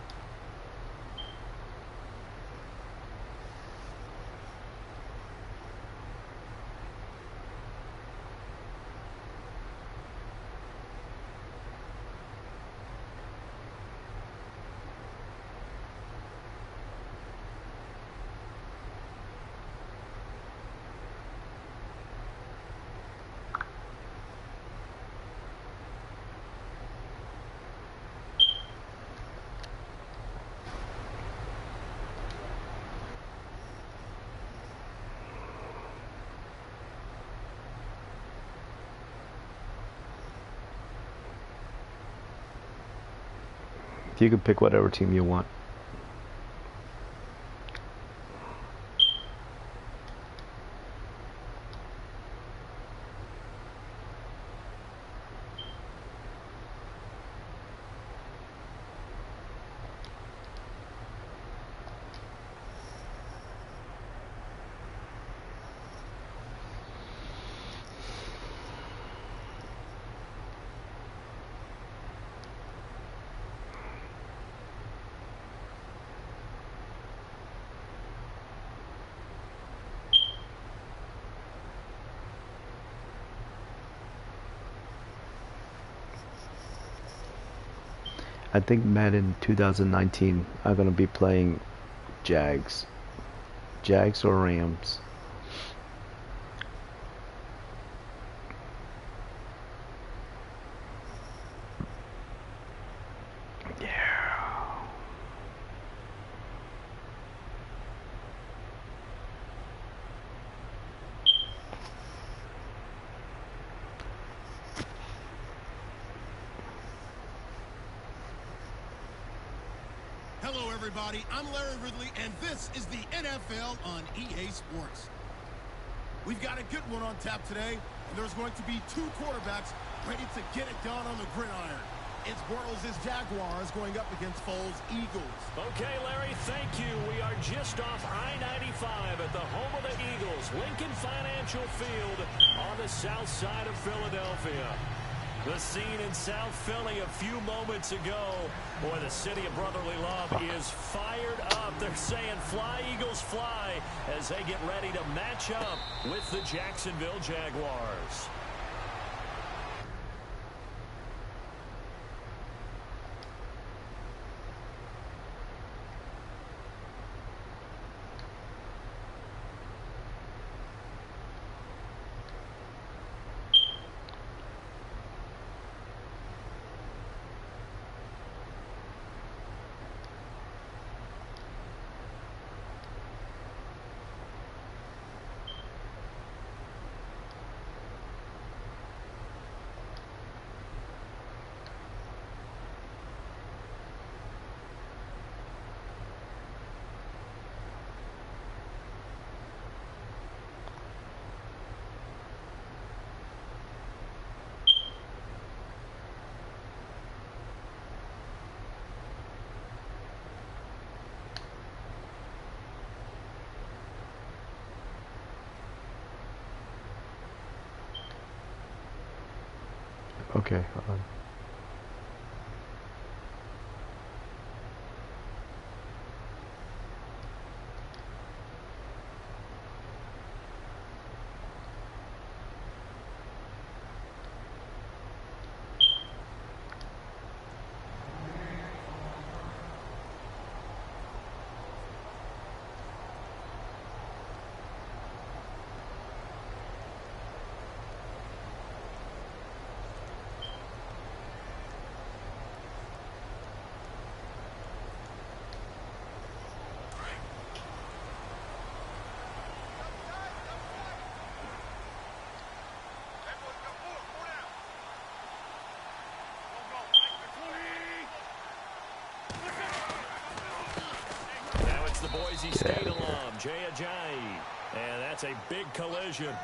You can pick whatever team you want. I think Madden 2019 I'm gonna be playing Jags or Rams. Hello, everybody. I'm Larry Ridley, and this is the NFL on EA Sports. We've got a good one on tap today, and there's going to be two quarterbacks ready to get it done on the gridiron. It's Bortles' Jaguars going up against Foles' Eagles. Okay, Larry, thank you. We are just off I-95 at the home of the Eagles, Lincoln Financial Field on the south side of Philadelphia. The scene in South Philly a few moments ago. Boy, the city of brotherly love is fired up. They're saying, fly, Eagles, fly, as they get ready to match up with the Jacksonville Jaguars. Okay, hold on. The Boise State alum, Jay Ajayi. And that's a big collision.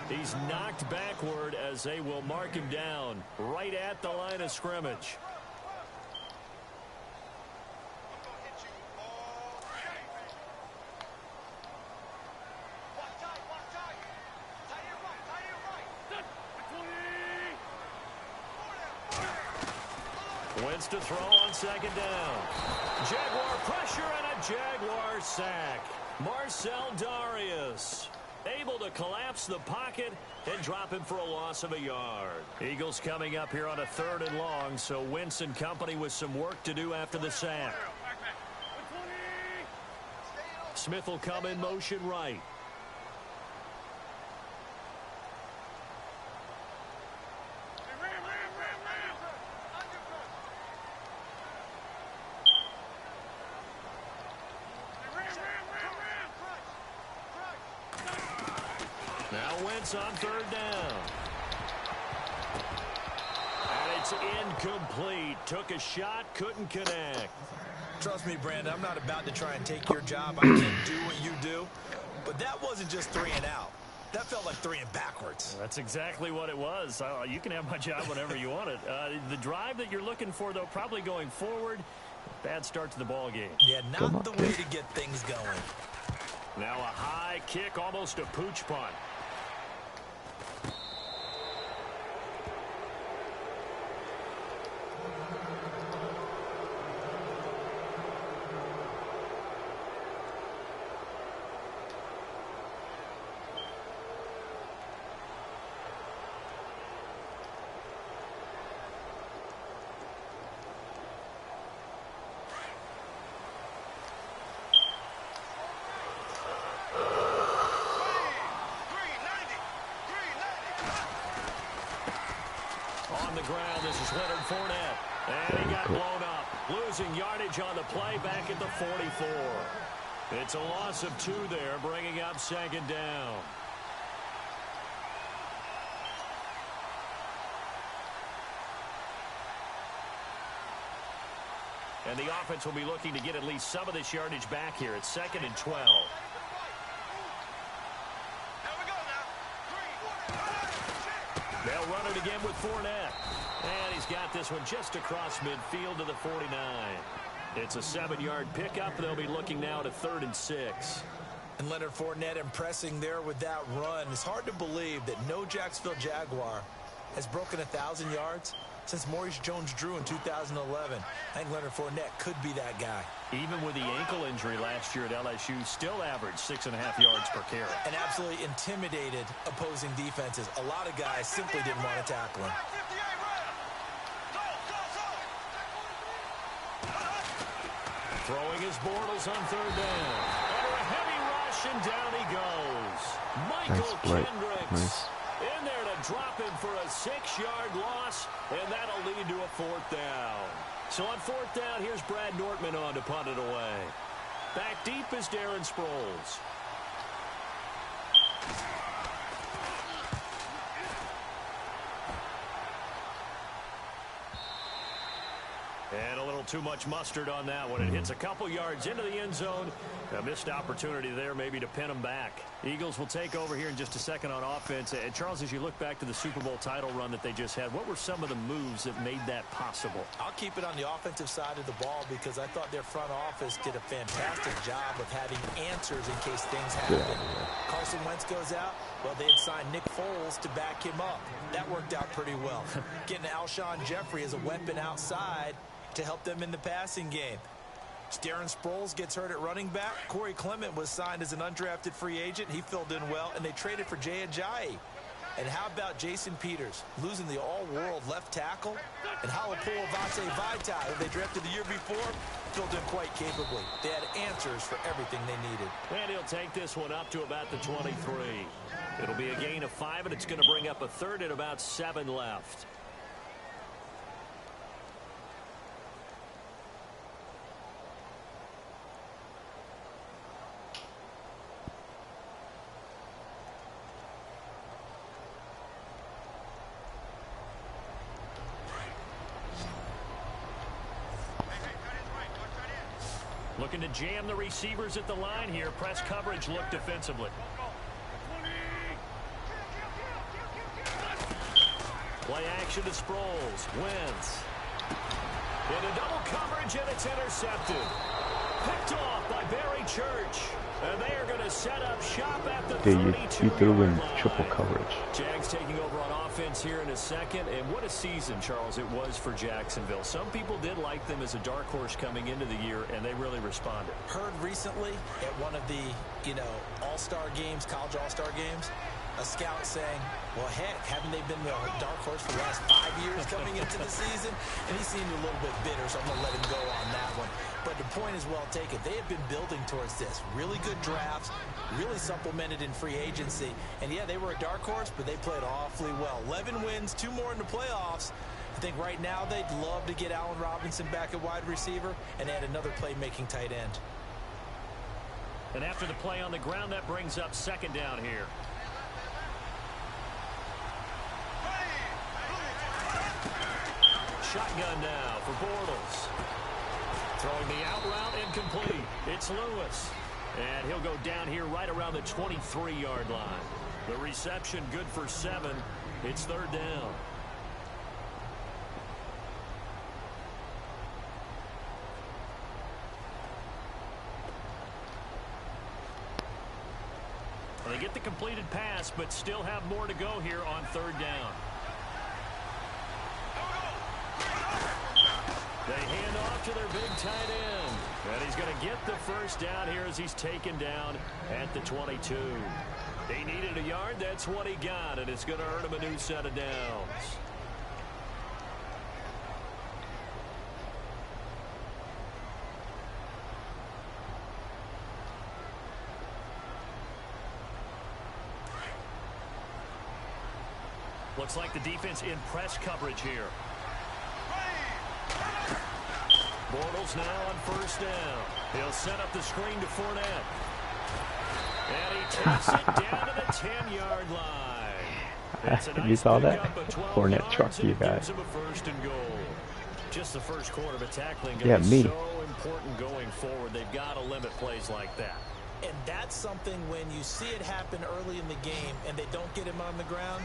He's knocked backward as they will mark him down right at the line of scrimmage. Wins to throw on second down. Jaguar pressure and a Jaguar sack. Marcel Darius able to collapse the pocket and drop him for a loss of a yard. Eagles coming up here on a 3rd and long, so Wentz and company with some work to do after the sack. Smith will come in motion right. Now Wentz on 3rd down. And it's It's incomplete. Took a shot, couldn't connect. Trust me, Brandon, I'm not about to try and take your job. I can't do what you do. But that wasn't just 3 and out. That felt like 3 and backwards. That's exactly what it was. You can have my job whenever you want it. The drive that you're looking for, though, probably going forward. Bad start to the ball game. Yeah, not the way to get things going. Now a high kick, almost a pooch punt. On the ground, this is Leonard Fournette. And he got blown up. Losing yardage on the play back at the 44. It's a loss of 2 there, bringing up 2nd down. And the offense will be looking to get at least some of this yardage back here. It's 2nd and 12. They'll run it again with Fournette. And he's got this one just across midfield to the 49. It's a 7-yard pickup. They'll be looking now to 3rd and 6. And Leonard Fournette impressing there with that run. It's hard to believe that no Jacksonville Jaguar has broken 1,000 yards since Maurice Jones-Drew in 2011. I think Leonard Fournette could be that guy. Even with the ankle injury last year at LSU, still averaged 6.5 yards per carry. And absolutely intimidated opposing defenses. A lot of guys simply didn't want to tackle him. Throwing his Bortles on 3rd down. Under a heavy rush, and down he goes. Michael Kendricks. Nice. In there to drop him for a 6-yard loss, and that'll lead to a 4th down. So on 4th down, here's Brad Nortman on to punt it away. Back deep is Darren Sproles. And a little too much mustard on that one. It hits a couple yards into the end zone. A missed opportunity there maybe to pin them back. Eagles will take over here in just a second on offense. And Charles, as you look back to the Super Bowl title run that they just had, what were some of the moves that made that possible? I'll keep it on the offensive side of the ball because I thought their front office did a fantastic job of having answers in case things happen. Carson Wentz goes out. Well, they had signed Nick Foles to back him up. That worked out pretty well. Getting Alshon Jeffrey as a weapon outside to help them in the passing game. Darren Sproles gets hurt at running back. Corey Clement was signed as an undrafted free agent. He filled in well, and they traded for Jay Ajayi. And how about Jason Peters losing the all-world left tackle? And Halapua Vate Vaitai, who they drafted the year before, filled in quite capably. They had answers for everything they needed. And he'll take this one up to about the 23. It'll be a gain of 5, and it's going to bring up a 3rd and about 7 left. Looking to jam the receivers at the line here. Press coverage look defensively. Play action to Sproles. Wentz. Into double coverage, and it's intercepted. Picked off by Barry Church. And they are going to set up shop at the 32-yard you threw in line. triple coverage. Jags taking over on offense here in a second. And what a season, Charles, it was for Jacksonville. Some people did like them as a dark horse coming into the year, and they really responded. Heard recently at one of the, all-star games, college all-star games, a scout saying, well, heck, haven't they been the dark horse for the last 5 years coming into the season? And he seemed a little bit bitter, so I'm going to let him go on that one. But the point is well taken. They have been building towards this. Really good drafts, really supplemented in free agency. And, yeah, they were a dark horse, but they played awfully well. 11 wins, 2 more in the playoffs. I think right now they'd love to get Allen Robinson back at wide receiver and add another playmaking tight end. And after the play on the ground, that brings up 2nd down here. shotgun now for Bortles. Throwing the out route incomplete. It's Lewis. And he'll go down here right around the 23-yard line. The reception good for 7. It's third down. They get the completed pass, but still have more to go here on third down. They hand off to their big tight end. And he's going to get the first down here as he's taken down at the 22. He needed a yard. That's what he got, and it's going to earn him a new set of downs. Looks like the defense in press coverage here. Bortles now on first down. He'll set up the screen to Fournette. And he takes it down to the 10-yard line. It's a nice You saw that? Fournette truck you guys. Gives him a first and goal. Just the first quarter of a tackling Yeah, is me. so important going forward. They've got to limit plays like that. And that's something when you see it happen early in the game and they don't get him on the ground,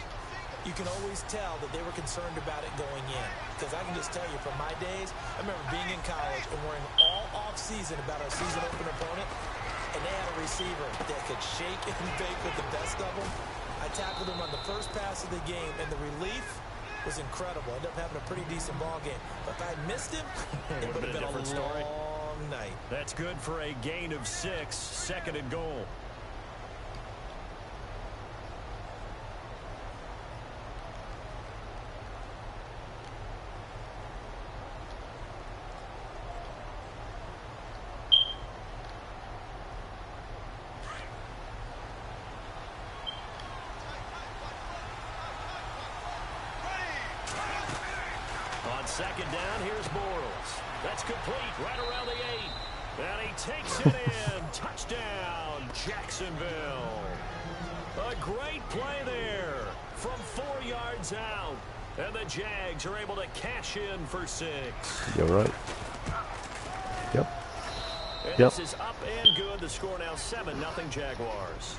you can always tell that they were concerned about it going in. Because I can just tell you from my days, I remember being in college and worrying all off-season about our season opener opponent, and they had a receiver that could shake and bake with the best of them. I tackled him on the first pass of the game, and the relief was incredible. I ended up having a pretty decent ball game. But if I missed him, it would have been a different story. long night. That's good for a gain of 6, second and goal. On second down, here's Bortles. That's complete right around the 8. And he takes it in. Touchdown, Jacksonville. A great play there from 4 yards out. And the Jags are able to cash in for 6. You're right. Yep. And Yep. this is up and good. The score now 7-0 Jaguars.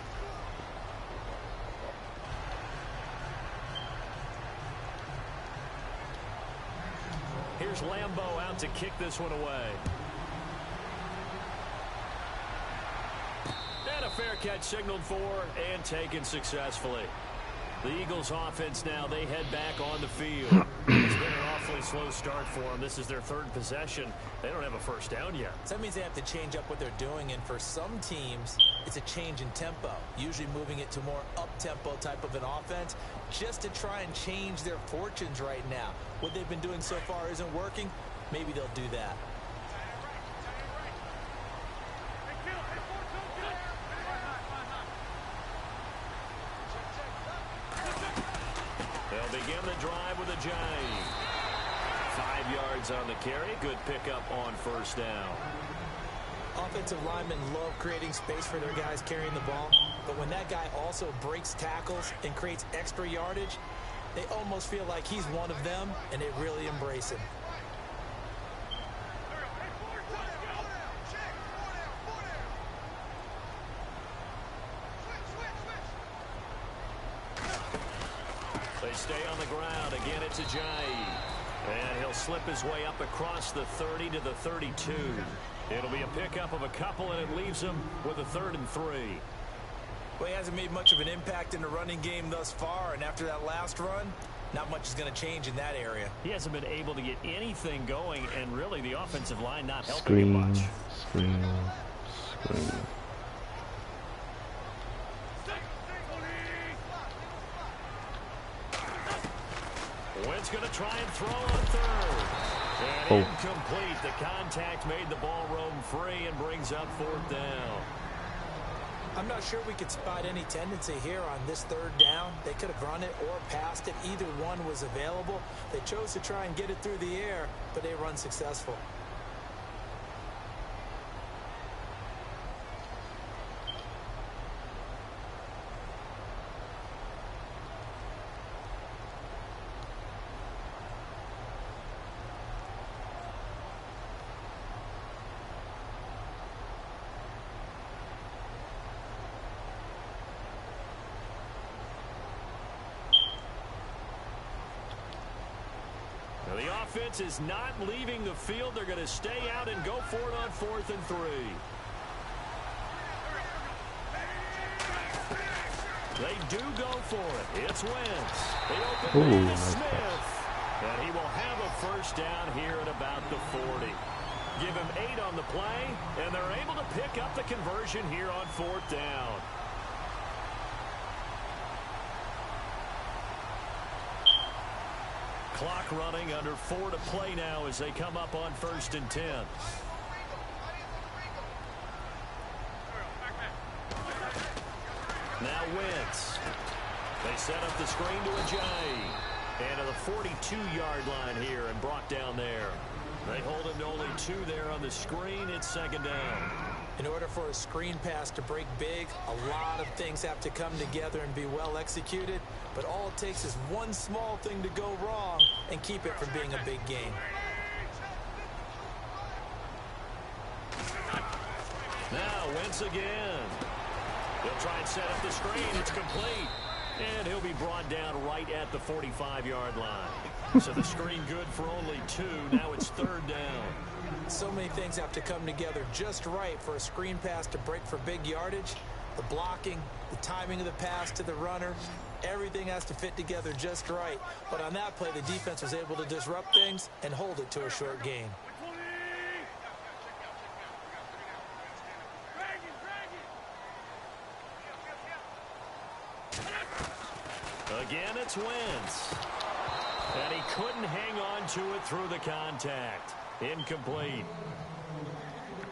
Here's Lambeau out to kick this one away. And a fair catch signaled for and taken successfully. The Eagles offense now, they head back on the field. It's been an awfully slow start for them. This is their 3rd possession. They don't have a first down yet. So that means they have to change up what they're doing, and for some teams, it's a change in tempo, usually moving it to more up-tempo type of an offense just to try and change their fortunes right now. What they've been doing so far isn't working. Maybe they'll do that. They'll begin the drive with a jive. 5 yards on the carry. Good pickup on first down. Offensive linemen love creating space for their guys carrying the ball, but when that guy also breaks tackles and creates extra yardage, they almost feel like he's one of them, and they really embrace him. They stay on the ground. Again, it's Ajayi. And he'll slip his way up across the 30 to the 32. It'll be a pickup of a couple, and it leaves him with a 3rd and 3. Well, he hasn't made much of an impact in the running game thus far, and after that last run, not much is going to change in that area. He hasn't been able to get anything going, and really the offensive line not helping him much. Screen. Wynn's going to try and throw on 3rd. And incomplete. The contact made the ball roam free and brings up 4th down. I'm not sure we could spot any tendency here on this 3rd down. They could have run it or passed it. Either one was available. They chose to try and get it through the air, but they run successful. defense is not leaving the field. They're going to stay out and go for it on 4th and 3. They do go for it. It's Wentz. They open it to Smith. And he will have a first down here at about the 40. Give him 8 on the play, and they're able to pick up the conversion here on 4th down. Clock running, under 4 to play now as they come up on 1st and 10. Now Wentz. They set up the screen to Ajayi. And to the 42-yard line here and brought down there. They hold him to only 2 there on the screen. It's 2nd down. In order for a screen pass to break big, a lot of things have to come together and be well executed. But all it takes is one small thing to go wrong and keep it from being a big game. Now Wentz again. He'll try and set up the screen. It's complete. And he'll be brought down right at the 45-yard line. So the screen good for only 2. Now it's 3rd down. So many things have to come together just right for a screen pass to break for big yardage. The blocking, the timing of the pass to the runner, everything has to fit together just right. But on that play, the defense was able to disrupt things and hold it to a short gain. Again, it's Wentz. And he couldn't hang on to it through the contact. Incomplete.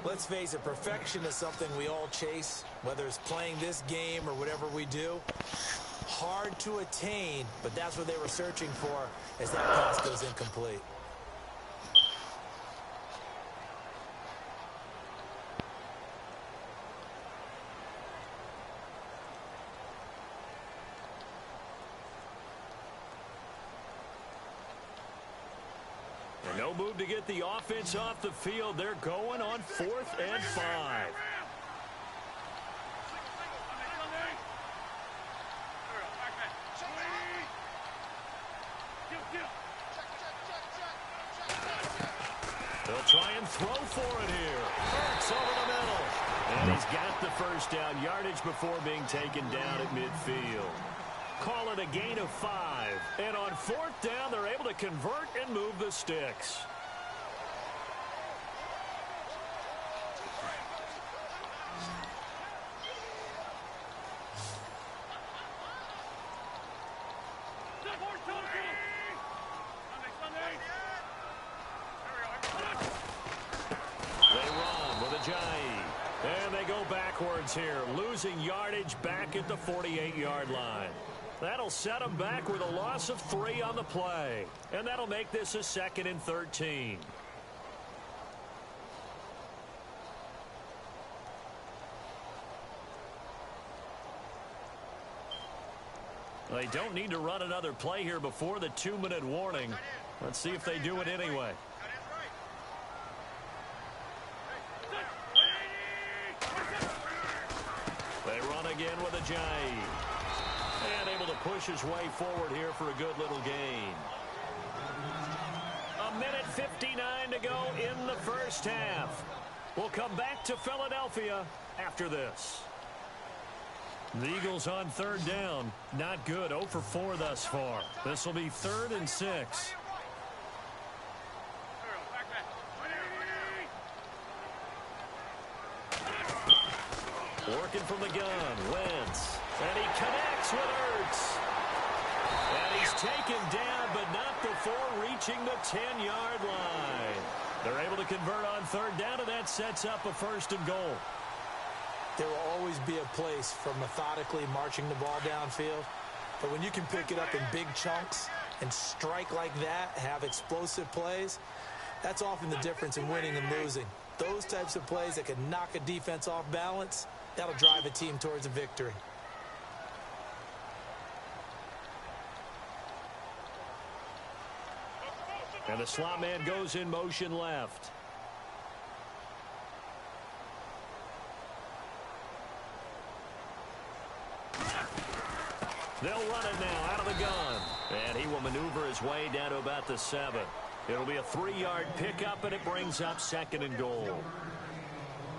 Let's face it, perfection is something we all chase, whether it's playing this game or whatever we do. Hard to attain, but that's what they were searching for as that pass goes incomplete. No move to get the offense off the field. They're going on 4th and 5. They'll try and throw for it here. Hurts over the middle. And he's got the first down yardage before being taken down at midfield. Call it a gain of 5. And on 4th down, they're able to convert and move the sticks. They run with Ajayi. And they go backwards here, losing yardage back at the 48-yard line. That'll set them back with a loss of 3 on the play. And that'll make this a 2nd and 13. They don't need to run another play here before the 2-minute warning. Let's see if they do it anyway. They run again with Ajayi. And able to push his way forward here for a good little gain. 1:59 to go in the first half. We'll come back to Philadelphia after this. The Eagles on 3rd down. Not good. 0 for 4 thus far. This will be 3rd and 6. Working from the gun. Wentz. And he connects with Ertz. And he's taken down, but not before reaching the 10-yard line. They're able to convert on 3rd down, and that sets up a 1st and goal. There will always be a place for methodically marching the ball downfield. But when you can pick it up in big chunks and strike like that, have explosive plays, that's often the difference in winning and losing. Those types of plays that can knock a defense off balance, that'll drive a team towards a victory. And the slot man goes in motion left. They'll run it now out of the gun. And he will maneuver his way down to about the 7. It'll be a 3-yard pickup, and it brings up 2nd and goal.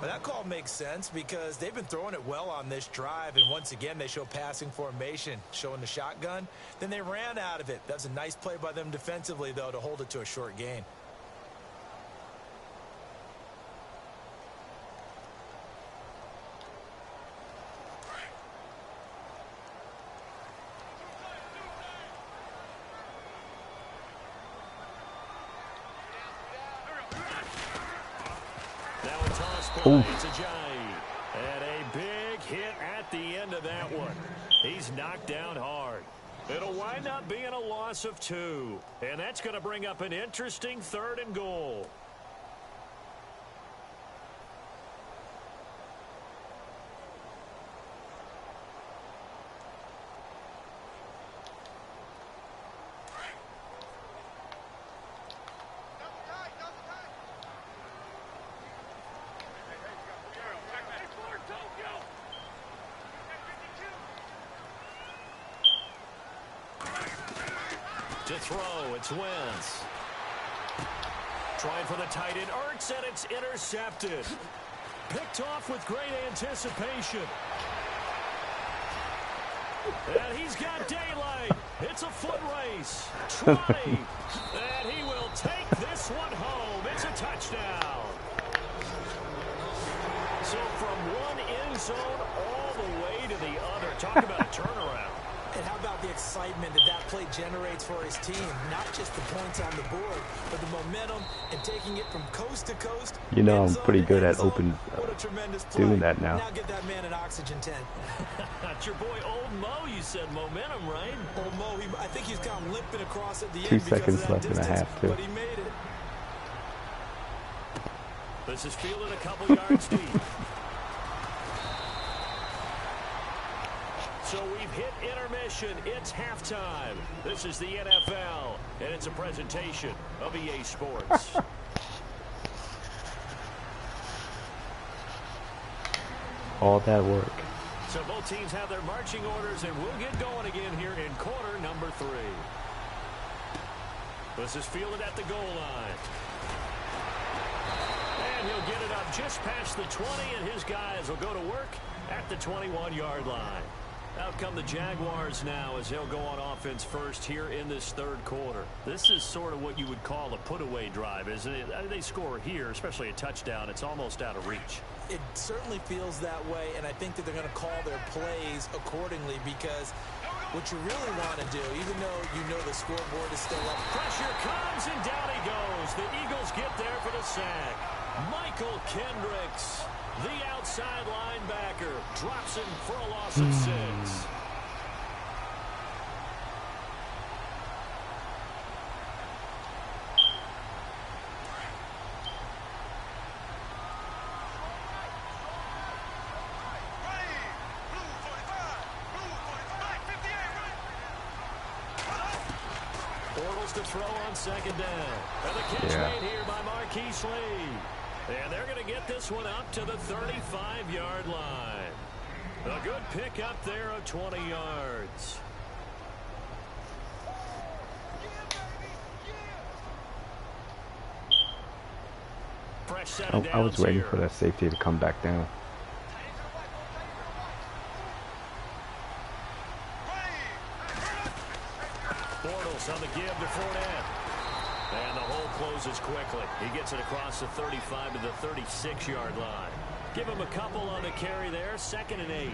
Well, that call makes sense because they've been throwing it well on this drive, and once again they show passing formation, showing the shotgun. Then they ran out of it. That's a nice play by them defensively, though, to hold it to a short gain. It's a Ajayi. And a big hit at the end of that one. He's knocked down hard. It'll wind up being a loss of 2. And that's going to bring up an interesting 3rd and goal. To throw, it's Wentz. Trying for the tight end, Ertz, and it's intercepted. Picked off with great anticipation. And he's got daylight. It's a foot race. Trotty. And he will take this one home. It's a touchdown. So from one end zone all the way to the other. Talk about a turnaround. And how about the excitement that that play generates for his team? Not just the points on the board, but the momentum and taking it from coast to coast. You know, I'm pretty good at doing that now. Now get that man an oxygen tent. That's your boy Old Mo. You said momentum, right? Old Mo, I think he's kind of limping across at the 2 end because seconds of that left distance, and a half, too. but he made it. This is fielded a couple yards deep. So we've hit intermission. It's halftime. This is the NFL, and it's a presentation of EA Sports. All that work. So both teams have their marching orders, and we'll get going again here in quarter number 3. This is fielded at the goal line. And he'll get it up just past the 20, and his guys will go to work at the 21-yard line. Out come the Jaguars now as they'll go on offense first here in this 3rd quarter. This is sort of what you would call a put-away drive, isn't it? They score here, especially a touchdown. It's almost out of reach. It certainly feels that way, and I think that they're going to call their plays accordingly because what you really want to do, even though you know the scoreboard is still up. Pressure comes, and down he goes. The Eagles get there for the sack. Michael Kendricks, the outside linebacker, drops him for a loss of 6. To throw on 2nd down. And the catch made here by Marquise Lee. And they're going to get this one up to the 35-yard line. A good pickup there of 20 yards. Fresh set of I was waiting here for that safety to come back down. On the give to Fournette. And the hole closes quickly. He gets it across the 35 to the 36-yard line. Give him a couple on the carry there. 2nd and 8.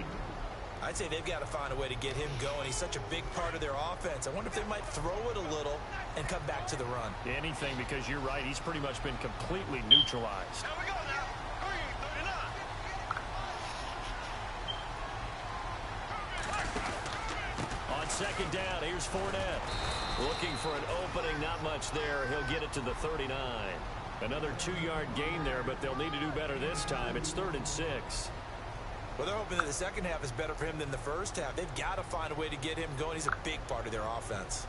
I'd say they've got to find a way to get him going. He's such a big part of their offense. I wonder if they might throw it a little and come back to the run. Anything, because you're right. He's pretty much been completely neutralized. Here we go now. 3:39. On 2nd down, here's Fournette. Looking for an opening, not much there. He'll get it to the 39. Another 2-yard gain there, but they'll need to do better this time. It's 3rd and 6. Well, they're hoping that the second half is better for him than the first half. They've got to find a way to get him going. He's a big part of their offense.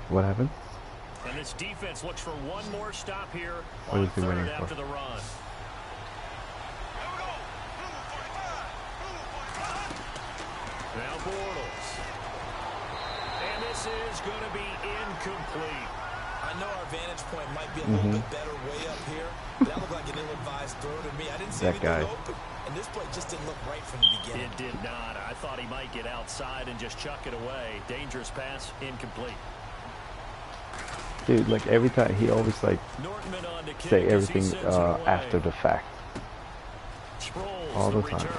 What happened? And this defense looks for one more stop here What on is he third waiting after for? the run. Now Bortles. And this is going to be incomplete. I know our vantage point might be a little bit better way up here. That looked like an ill-advised throw to me. I didn't see anything open. And this play just didn't look right from the beginning. It did not. I thought he might get outside and just chuck it away. Dangerous pass, incomplete. Dude, like every time he always like say everything after the fact. Sproles, all the time. Return.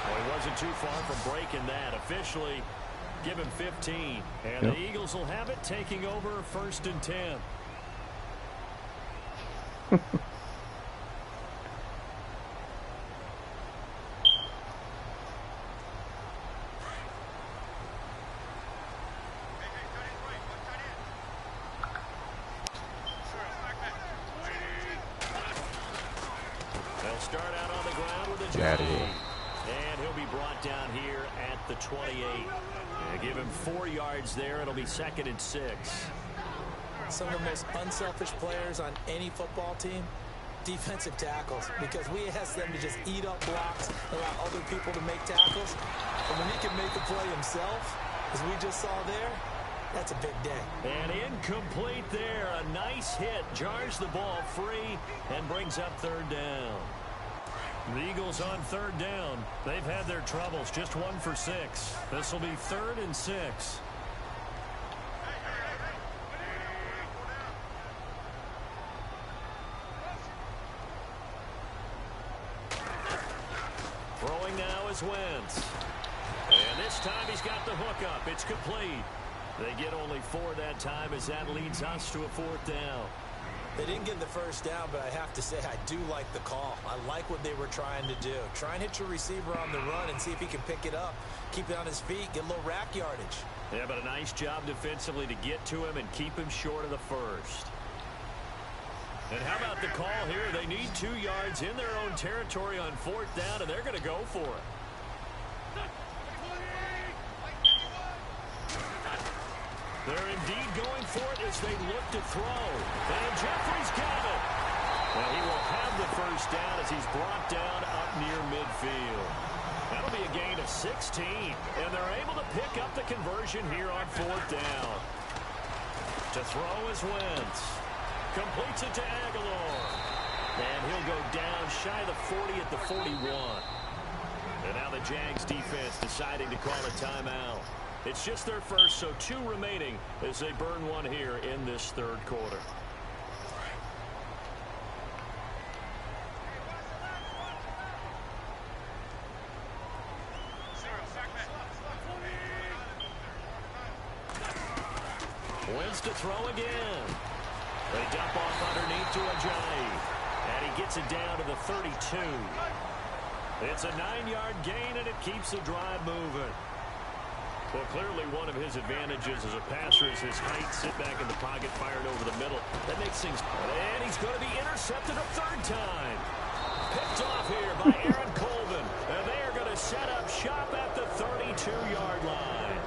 Well, he wasn't too far from breaking that. Officially, give him 15. And the Eagles will have it, taking over 1st and 10. They'll start out on the ground with a Get out of here. and he'll be brought down here at the 28. Give him 4 yards there. It'll be 2nd and 6. Some of the most unselfish players on any football team, defensive tackles, because we ask them to just eat up blocks, allow other people to make tackles. And when he can make the play himself, as we just saw there, that's a big day. And incomplete there. A nice hit. Jars the ball free and brings up 3rd down. The Eagles on 3rd down. They've had their troubles. Just 1 for 6. This will be 3rd and 6. Throwing now is Wentz. And this time he's got the hook up. It's complete. They get only 4 that time as that leads us to a 4th down. They didn't get the 1st down, but I have to say I do like the call. I like what they were trying to do. Try and hit your receiver on the run and see if he can pick it up. Keep it on his feet, get a little rack yardage. Yeah, but a nice job defensively to get to him and keep him short of the 1st. And how about the call here? They need 2 yards in their own territory on 4th down, and they're going to go for it. They're indeed going for it as they look to throw. And Jeffrey's got it. Well, he will have the 1st down as he's brought down up near midfield. That'll be a gain of 16. And they're able to pick up the conversion here on 4th down. To throw is Wentz. Completes it to Aguilar. And he'll go down shy of the 40 at the 41. And now the Jags defense deciding to call a timeout. It's just their 1st, so 2 remaining as they burn 1 here in this 3rd quarter. Wins to throw again. They dump off underneath to Ajayi. And he gets it down to the 32. It's a 9-yard gain, and it keeps the drive moving. Well, clearly one of his advantages as a passer is his height. Sit back in the pocket, firing over the middle. That makes things... And he's going to be intercepted a 3rd time. Picked off here by Aaron Colvin. And they are going to set up shop at the 32-yard line.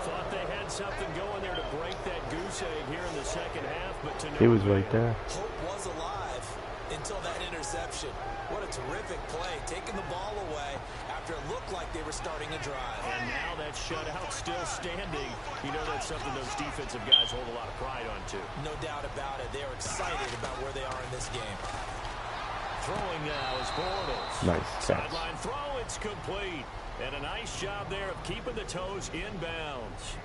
Thought they had something going there to break that goose egg here in the 2nd half, but to no He was right there. Hope was alive until that interception. What a terrific play, taking the ball away after it looked like they were starting a drive. And now that shutout still standing. You know that's something those defensive guys hold a lot of pride on, too. No doubt about it. They're excited about where they are in this game. Throwing now is Bortles. Nice catch. Sideline throw, it's complete. And a nice job there of keeping the toes inbounds.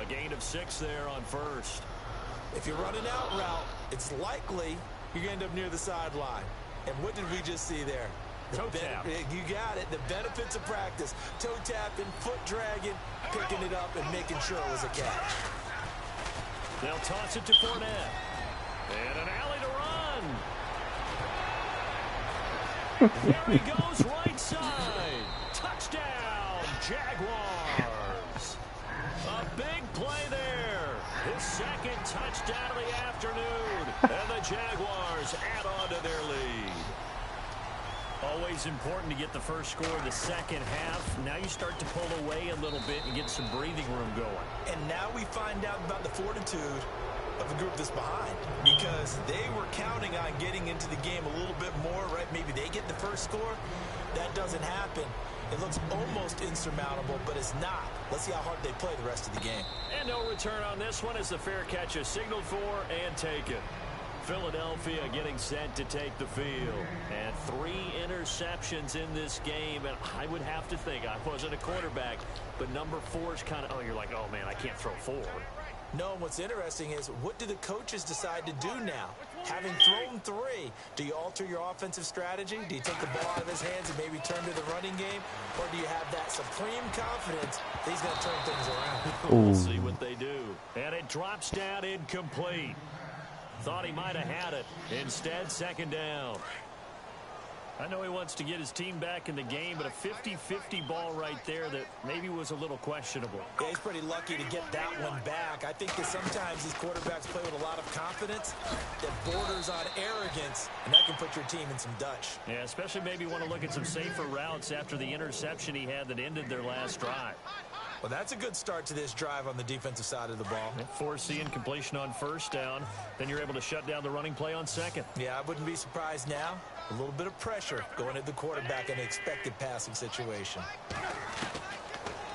A gain of 6 there on 1st. If you're running out route, it's likely you're going to end up near the sideline. And what did we just see there? Toe tap. You got it. The benefits of practice. Toe tapping, foot dragging, picking it up, and making sure it was a catch. They'll toss it to Fournette. And an alley to run. There he goes, right side. Touchdown, Jaguars. A big play there. His 2nd touchdown of the afternoon. And the Jaguars add on to their lead. Always important to get the first score of the second half. Now you start to pull away a little bit and get some breathing room going. And now we find out about the fortitude of the group that's behind, because they were counting on getting into the game a little bit more, right? Maybe they get the first score. That doesn't happen. It looks almost insurmountable, but it's not. Let's see how hard they play the rest of the game. And no return on this one as the fair catch is signaled for and taken. Philadelphia getting set to take the field. And 3 interceptions in this game. And I would have to think, I wasn't a quarterback, but number 4 is kind of, oh, you're like, oh, man, I can't throw 4. No, and what's interesting is, what do the coaches decide to do now? Having thrown 3, do you alter your offensive strategy? Do you take the ball out of his hands and maybe turn to the running game? Or do you have that supreme confidence that he's going to turn things around? We'll see what they do. And it drops down incomplete. Thought he might have had it. Instead, second down. I know he wants to get his team back in the game, but a 50-50 ball right there that maybe was a little questionable. Yeah, he's pretty lucky to get that one back. I think that sometimes these quarterbacks play with a lot of confidence that borders on arrogance, and that can put your team in some Dutch. Yeah, especially maybe want to look at some safer routes after the interception he had that ended their last drive. Well, that's a good start to this drive on the defensive side of the ball. Foreseeing completion on first down. Then you're able to shut down the running play on second. Yeah, I wouldn't be surprised now. A little bit of pressure going at the quarterback in an expected passing situation.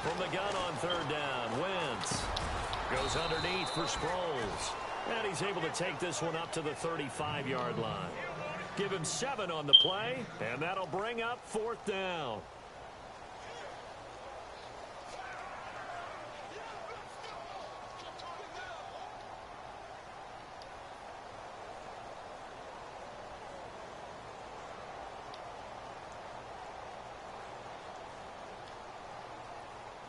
From the gun on third down, Wentz goes underneath for Sproles. And he's able to take this one up to the 35-yard line. Give him 7 on the play, and that'll bring up fourth down.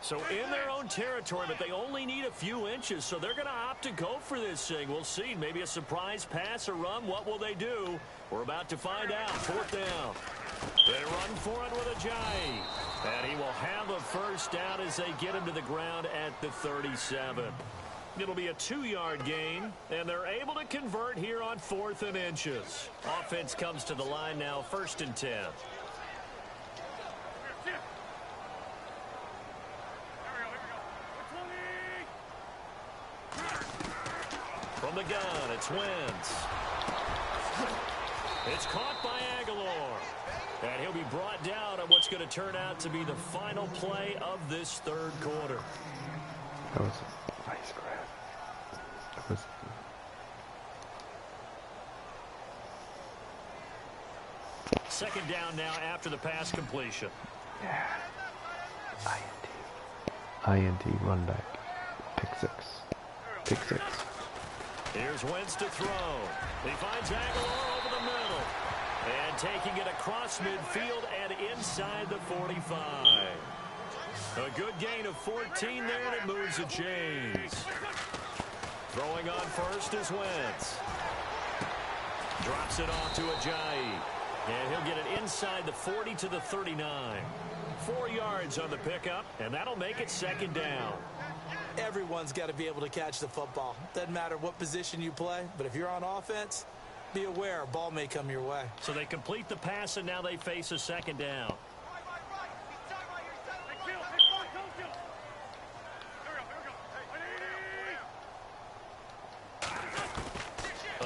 So in their own territory, but they only need a few inches, so they're going to opt to go for this thing. We'll see. Maybe a surprise pass or run. What will they do? We're about to find out. Fourth down. They run for it with Ajayi. And he will have a first down as they get him to the ground at the 37. It'll be a 2-yard gain, and they're able to convert here on 4th and inches. Offense comes to the line now, 1st and 10. From the gun, it's Wentz. It's caught by Aguilar. And he'll be brought down on what's going to turn out to be the final play of this third quarter. That was a nice grab. That was... Second down now after the pass completion. Yeah. INT run back. Pick 6. Pick 6. Here's Wentz to throw. He finds Aguilar over the middle. And taking it across midfield and inside the 45. A good gain of 14 there, and it moves the chains. Throwing on first is Wentz. Drops it off to Ajayi. And he'll get it inside the 40 to the 39. 4 yards on the pickup, and that'll make it second down. Everyone's got to be able to catch the football. Doesn't matter what position you play, but if you're on offense, be aware a ball may come your way. So they complete the pass, and now they face a second down.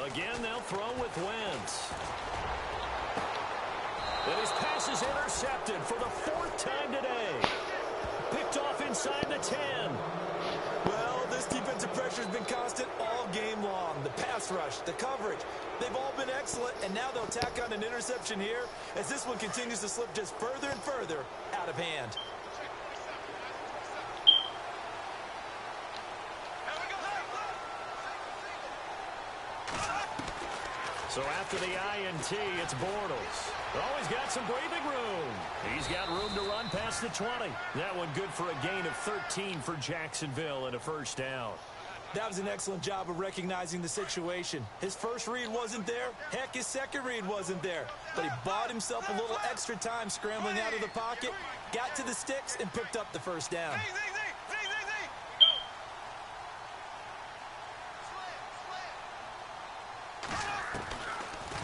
Again, they'll throw with Wentz. And his pass is intercepted for the 4th time today. Picked off inside the 10. Well, this defensive pressure has been constant all game long. The pass rush, the coverage, they've all been excellent, and now they'll tack on an interception here as this one continues to slip just further and further out of hand. So after the INT, it's Bortles. Oh, he's got some breathing room. He's got room to run past the 20. That one good for a gain of 13 for Jacksonville and a first down. That was an excellent job of recognizing the situation. His first read wasn't there. Heck, his second read wasn't there. But he bought himself a little extra time scrambling out of the pocket, got to the sticks, and picked up the first down.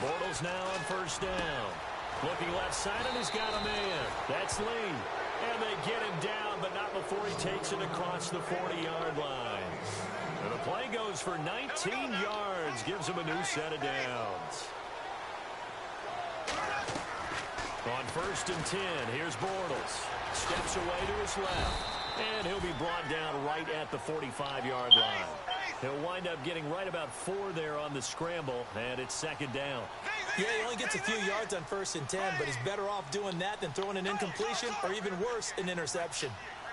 Bortles now on first down. Looking left side, and he's got a man. That's Lee. And they get him down, but not before he takes it across the 40-yard line. And the play goes for 19 yards, gives him a new set of downs. On 1st and 10, here's Bortles. Steps away to his left. And he'll be brought down right at the 45-yard line. He'll wind up getting right about 4 there on the scramble, and it's 2nd down. Yeah, he only gets a few yards on 1st and 10, but he's better off doing that than throwing an incompletion or even worse, an interception.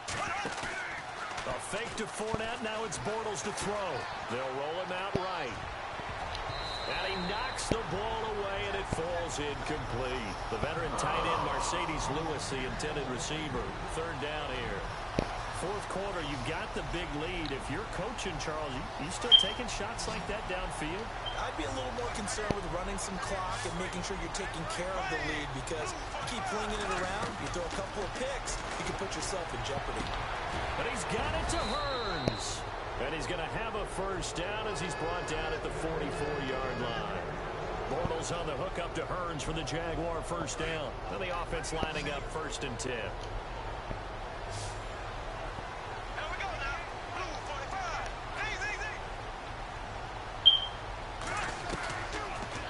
A fake to Fournette. Now it's Bortles to throw. They'll roll him out right. And he knocks the ball away, and it falls incomplete. The veteran tight end, Mercedes Lewis, the intended receiver. 3rd down here. 4th quarter, you've got the big lead. If you're coaching, Charles, you still taking shots like that downfield? I'd be a little more concerned with running some clock and making sure you're taking care of the lead, because you keep flinging it around, you throw a couple of picks, you can put yourself in jeopardy. But he's got it to Hearns. And he's going to have a 1st down as he's brought down at the 44-yard line. Bortles on the hook up to Hearns for the Jaguar 1st down. And the offense lining up 1st and 10.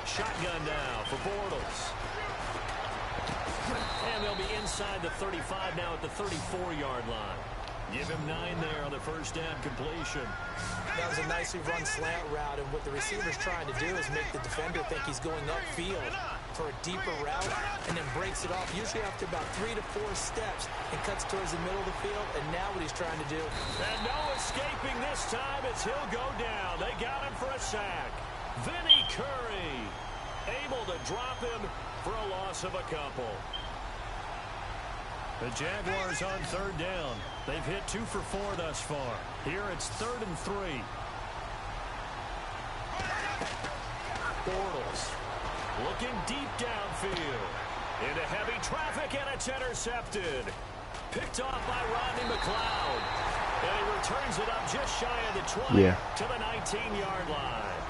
Shotgun now for Bortles. And they'll be inside the 35 now at the 34-yard line. Give him 9 there on the 1st down completion. That was a nicely run slant route, and what the receiver's trying to do is make the defender think he's going upfield for a deeper route, and then breaks it off, usually after about 3 to 4 steps, and cuts towards the middle of the field, and now what he's trying to do. And no escaping this time as he'll go down. They got him for a sack. Vinny Curry able to drop him for a loss of a couple. The Jaguars on 3rd down. They've hit 2 for 4 thus far. Here it's 3rd and 3. Bortles looking deep downfield. Into heavy traffic, and it's intercepted. Picked off by Rodney McLeod. And he returns it up just shy of the 20 to the 19-yard line.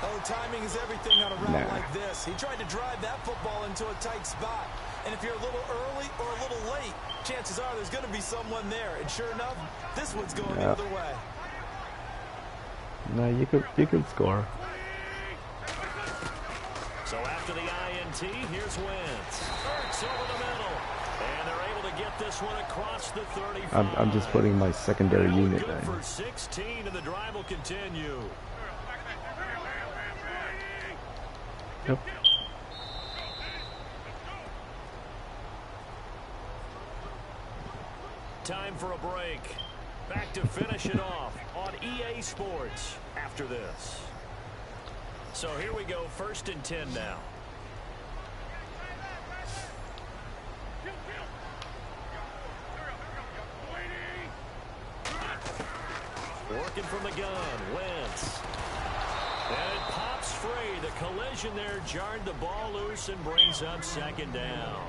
Oh, timing is everything on a route like this. He tried to drive that football into a tight spot. And if you're a little early or a little late, chances are there's going to be someone there. And sure enough, this one's going the other way. No, you could score. So after the INT, here's Wentz. Ertz over the middle. And they're able to get this one across the 35. I'm just putting my secondary unit good in. for 16, and the drive will continue. Yep. Time for a break. Back to finish it off on EA Sports after this. So here we go, 1st and 10 now. Working from the gun, Wentz. And it pops free. The collision there jarred the ball loose and brings up 2nd down.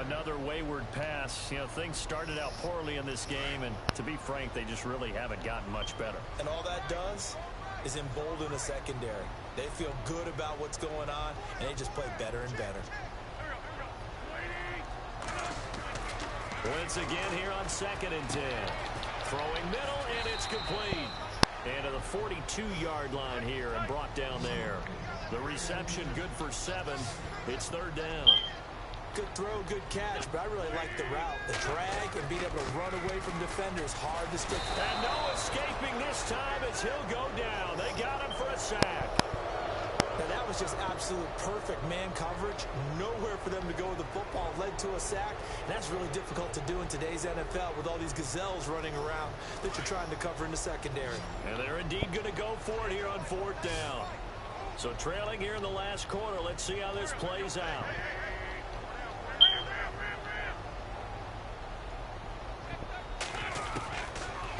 Another wayward pass. You know, things started out poorly in this game, and to be frank, they just really haven't gotten much better. And all that does is embolden the secondary. They feel good about what's going on, and they just play better and better. Once again here on 2nd and 10. Throwing middle, and it's complete. And to the 42-yard line here and brought down there. The reception good for 7. It's 3rd down. Good throw, good catch, but I really like the route. The drag and being able to run away from defenders, hard to stick. And no escaping this time as he'll go down. They got him for a sack. Now that was just absolute perfect man coverage. Nowhere for them to go with the football. Led to a sack. And that's really difficult to do in today's NFL with all these gazelles running around that you're trying to cover in the secondary. And they're indeed going to go for it here on 4th down. So trailing here in the last quarter. Let's see how this plays out.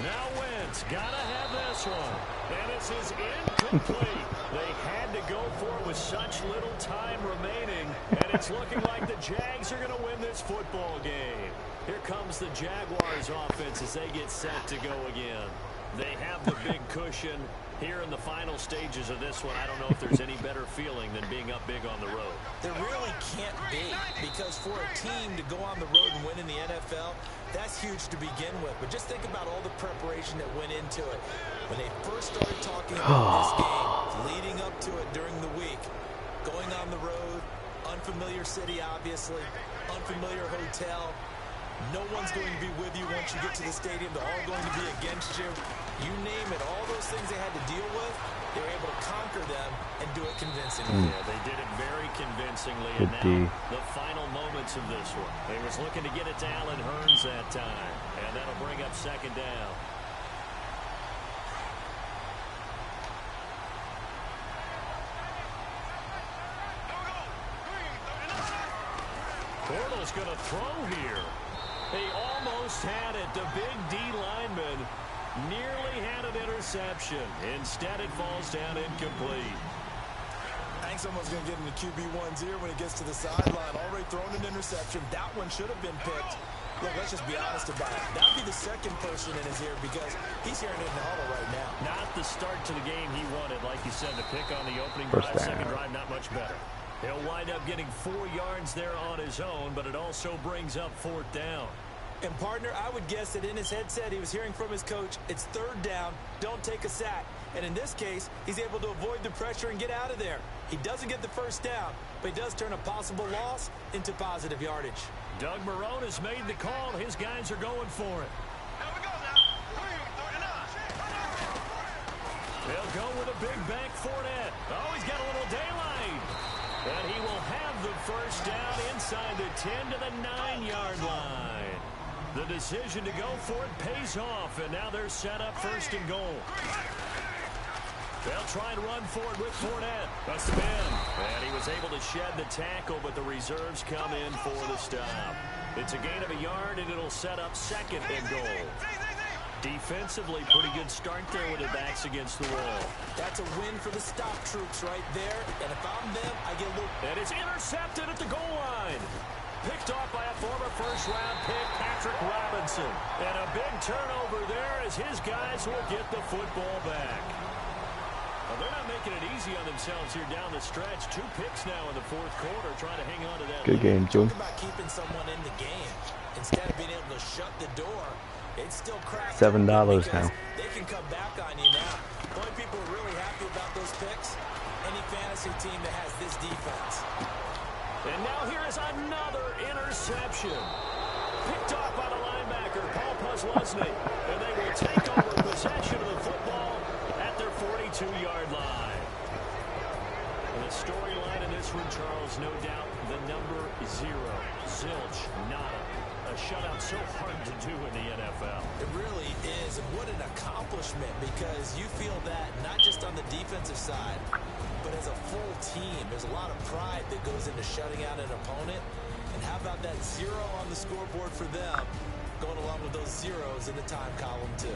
Now Wentz, gotta have this one. And this is incomplete. They had to go for it with such little time remaining. And it's looking like the Jags are going to win this football game. Here comes the Jaguars offense as they get set to go again. They have the big cushion, Here in the final stages of this one, I don't know if there's any better feeling than being up big on the road. There really can't be, because for a team to go on the road and win in the NFL, that's huge to begin with. But just think about all the preparation that went into it. When they first started talking about this game, leading up to it during the week, going on the road, unfamiliar city, obviously, unfamiliar hotel. No one's going to be with you once you get to the stadium. They're all going to be against you. You name it, all those things they had to deal with, they were able to conquer them and do it convincingly. Yeah, they did it very convincingly. Good and now the final moments of this one. They was looking to get it to Allen Hurns that time. And that'll bring up second down. Bortles going to throw here. He almost had it. The big D lineman nearly had an interception. Instead, it falls down incomplete. I think someone's going to get in the QB1's ear when he gets to the sideline. Already thrown an interception. That one should have been picked. Look, let's just be honest about it. That would be the second person in his ear because he's hearing it in the huddle right now. Not the start to the game he wanted. Like you said, the pick on the opening First drive, down. second drive, not much better. He'll wind up getting 4 yards there on his own, but it also brings up fourth down. And, partner, I would guess that in his headset he was hearing from his coach, it's third down, don't take a sack. And in this case, he's able to avoid the pressure and get out of there. He doesn't get the first down, but he does turn a possible loss into positive yardage. Doug Marrone has made the call. His guys are going for it. They'll go with a big bank Fournette. Oh, he's got a little daylight. And he will have the first down inside the 10 to the 9-yard line. The decision to go for it pays off, and now they're set up first and goal. They'll try and run for it with Fournette. Must have been. And he was able to shed the tackle, but the reserves come in for the stop. It's a gain of a yard, and it'll set up second and goal. Defensively, pretty good start there with their backs against the wall. That's a win for the stop troops right there. And if I'm them, I get a little... And it's intercepted at the goal line. Picked off by a former first-round pick, Patrick Robinson. And a big turnover there as his guys will get the football back. Well, they're not making it easy on themselves here down the stretch. 2 picks now in the fourth quarter, trying to hang on to that Good lead. game, June. Talk about keeping someone in the game. Instead of being able to shut the door, it's still cracked. $7 now. They can come back on you now. The only people who are really happy about those picks, any fantasy team that has this defense. And now here is another interception. Picked off by the linebacker, Paul Posluszny. And they will take over possession of the football at their 42-yard line. And the storyline in this one, Charles, no doubt the number 0. Zilch, nada. A shutout so hard to do in the NFL. It really is. And what an accomplishment, because you feel that not just on the defensive side, but as a full team. There's a lot of pride that goes into shutting out an opponent. And how about that 0 on the scoreboard for them, going along with those zeros in the time column too.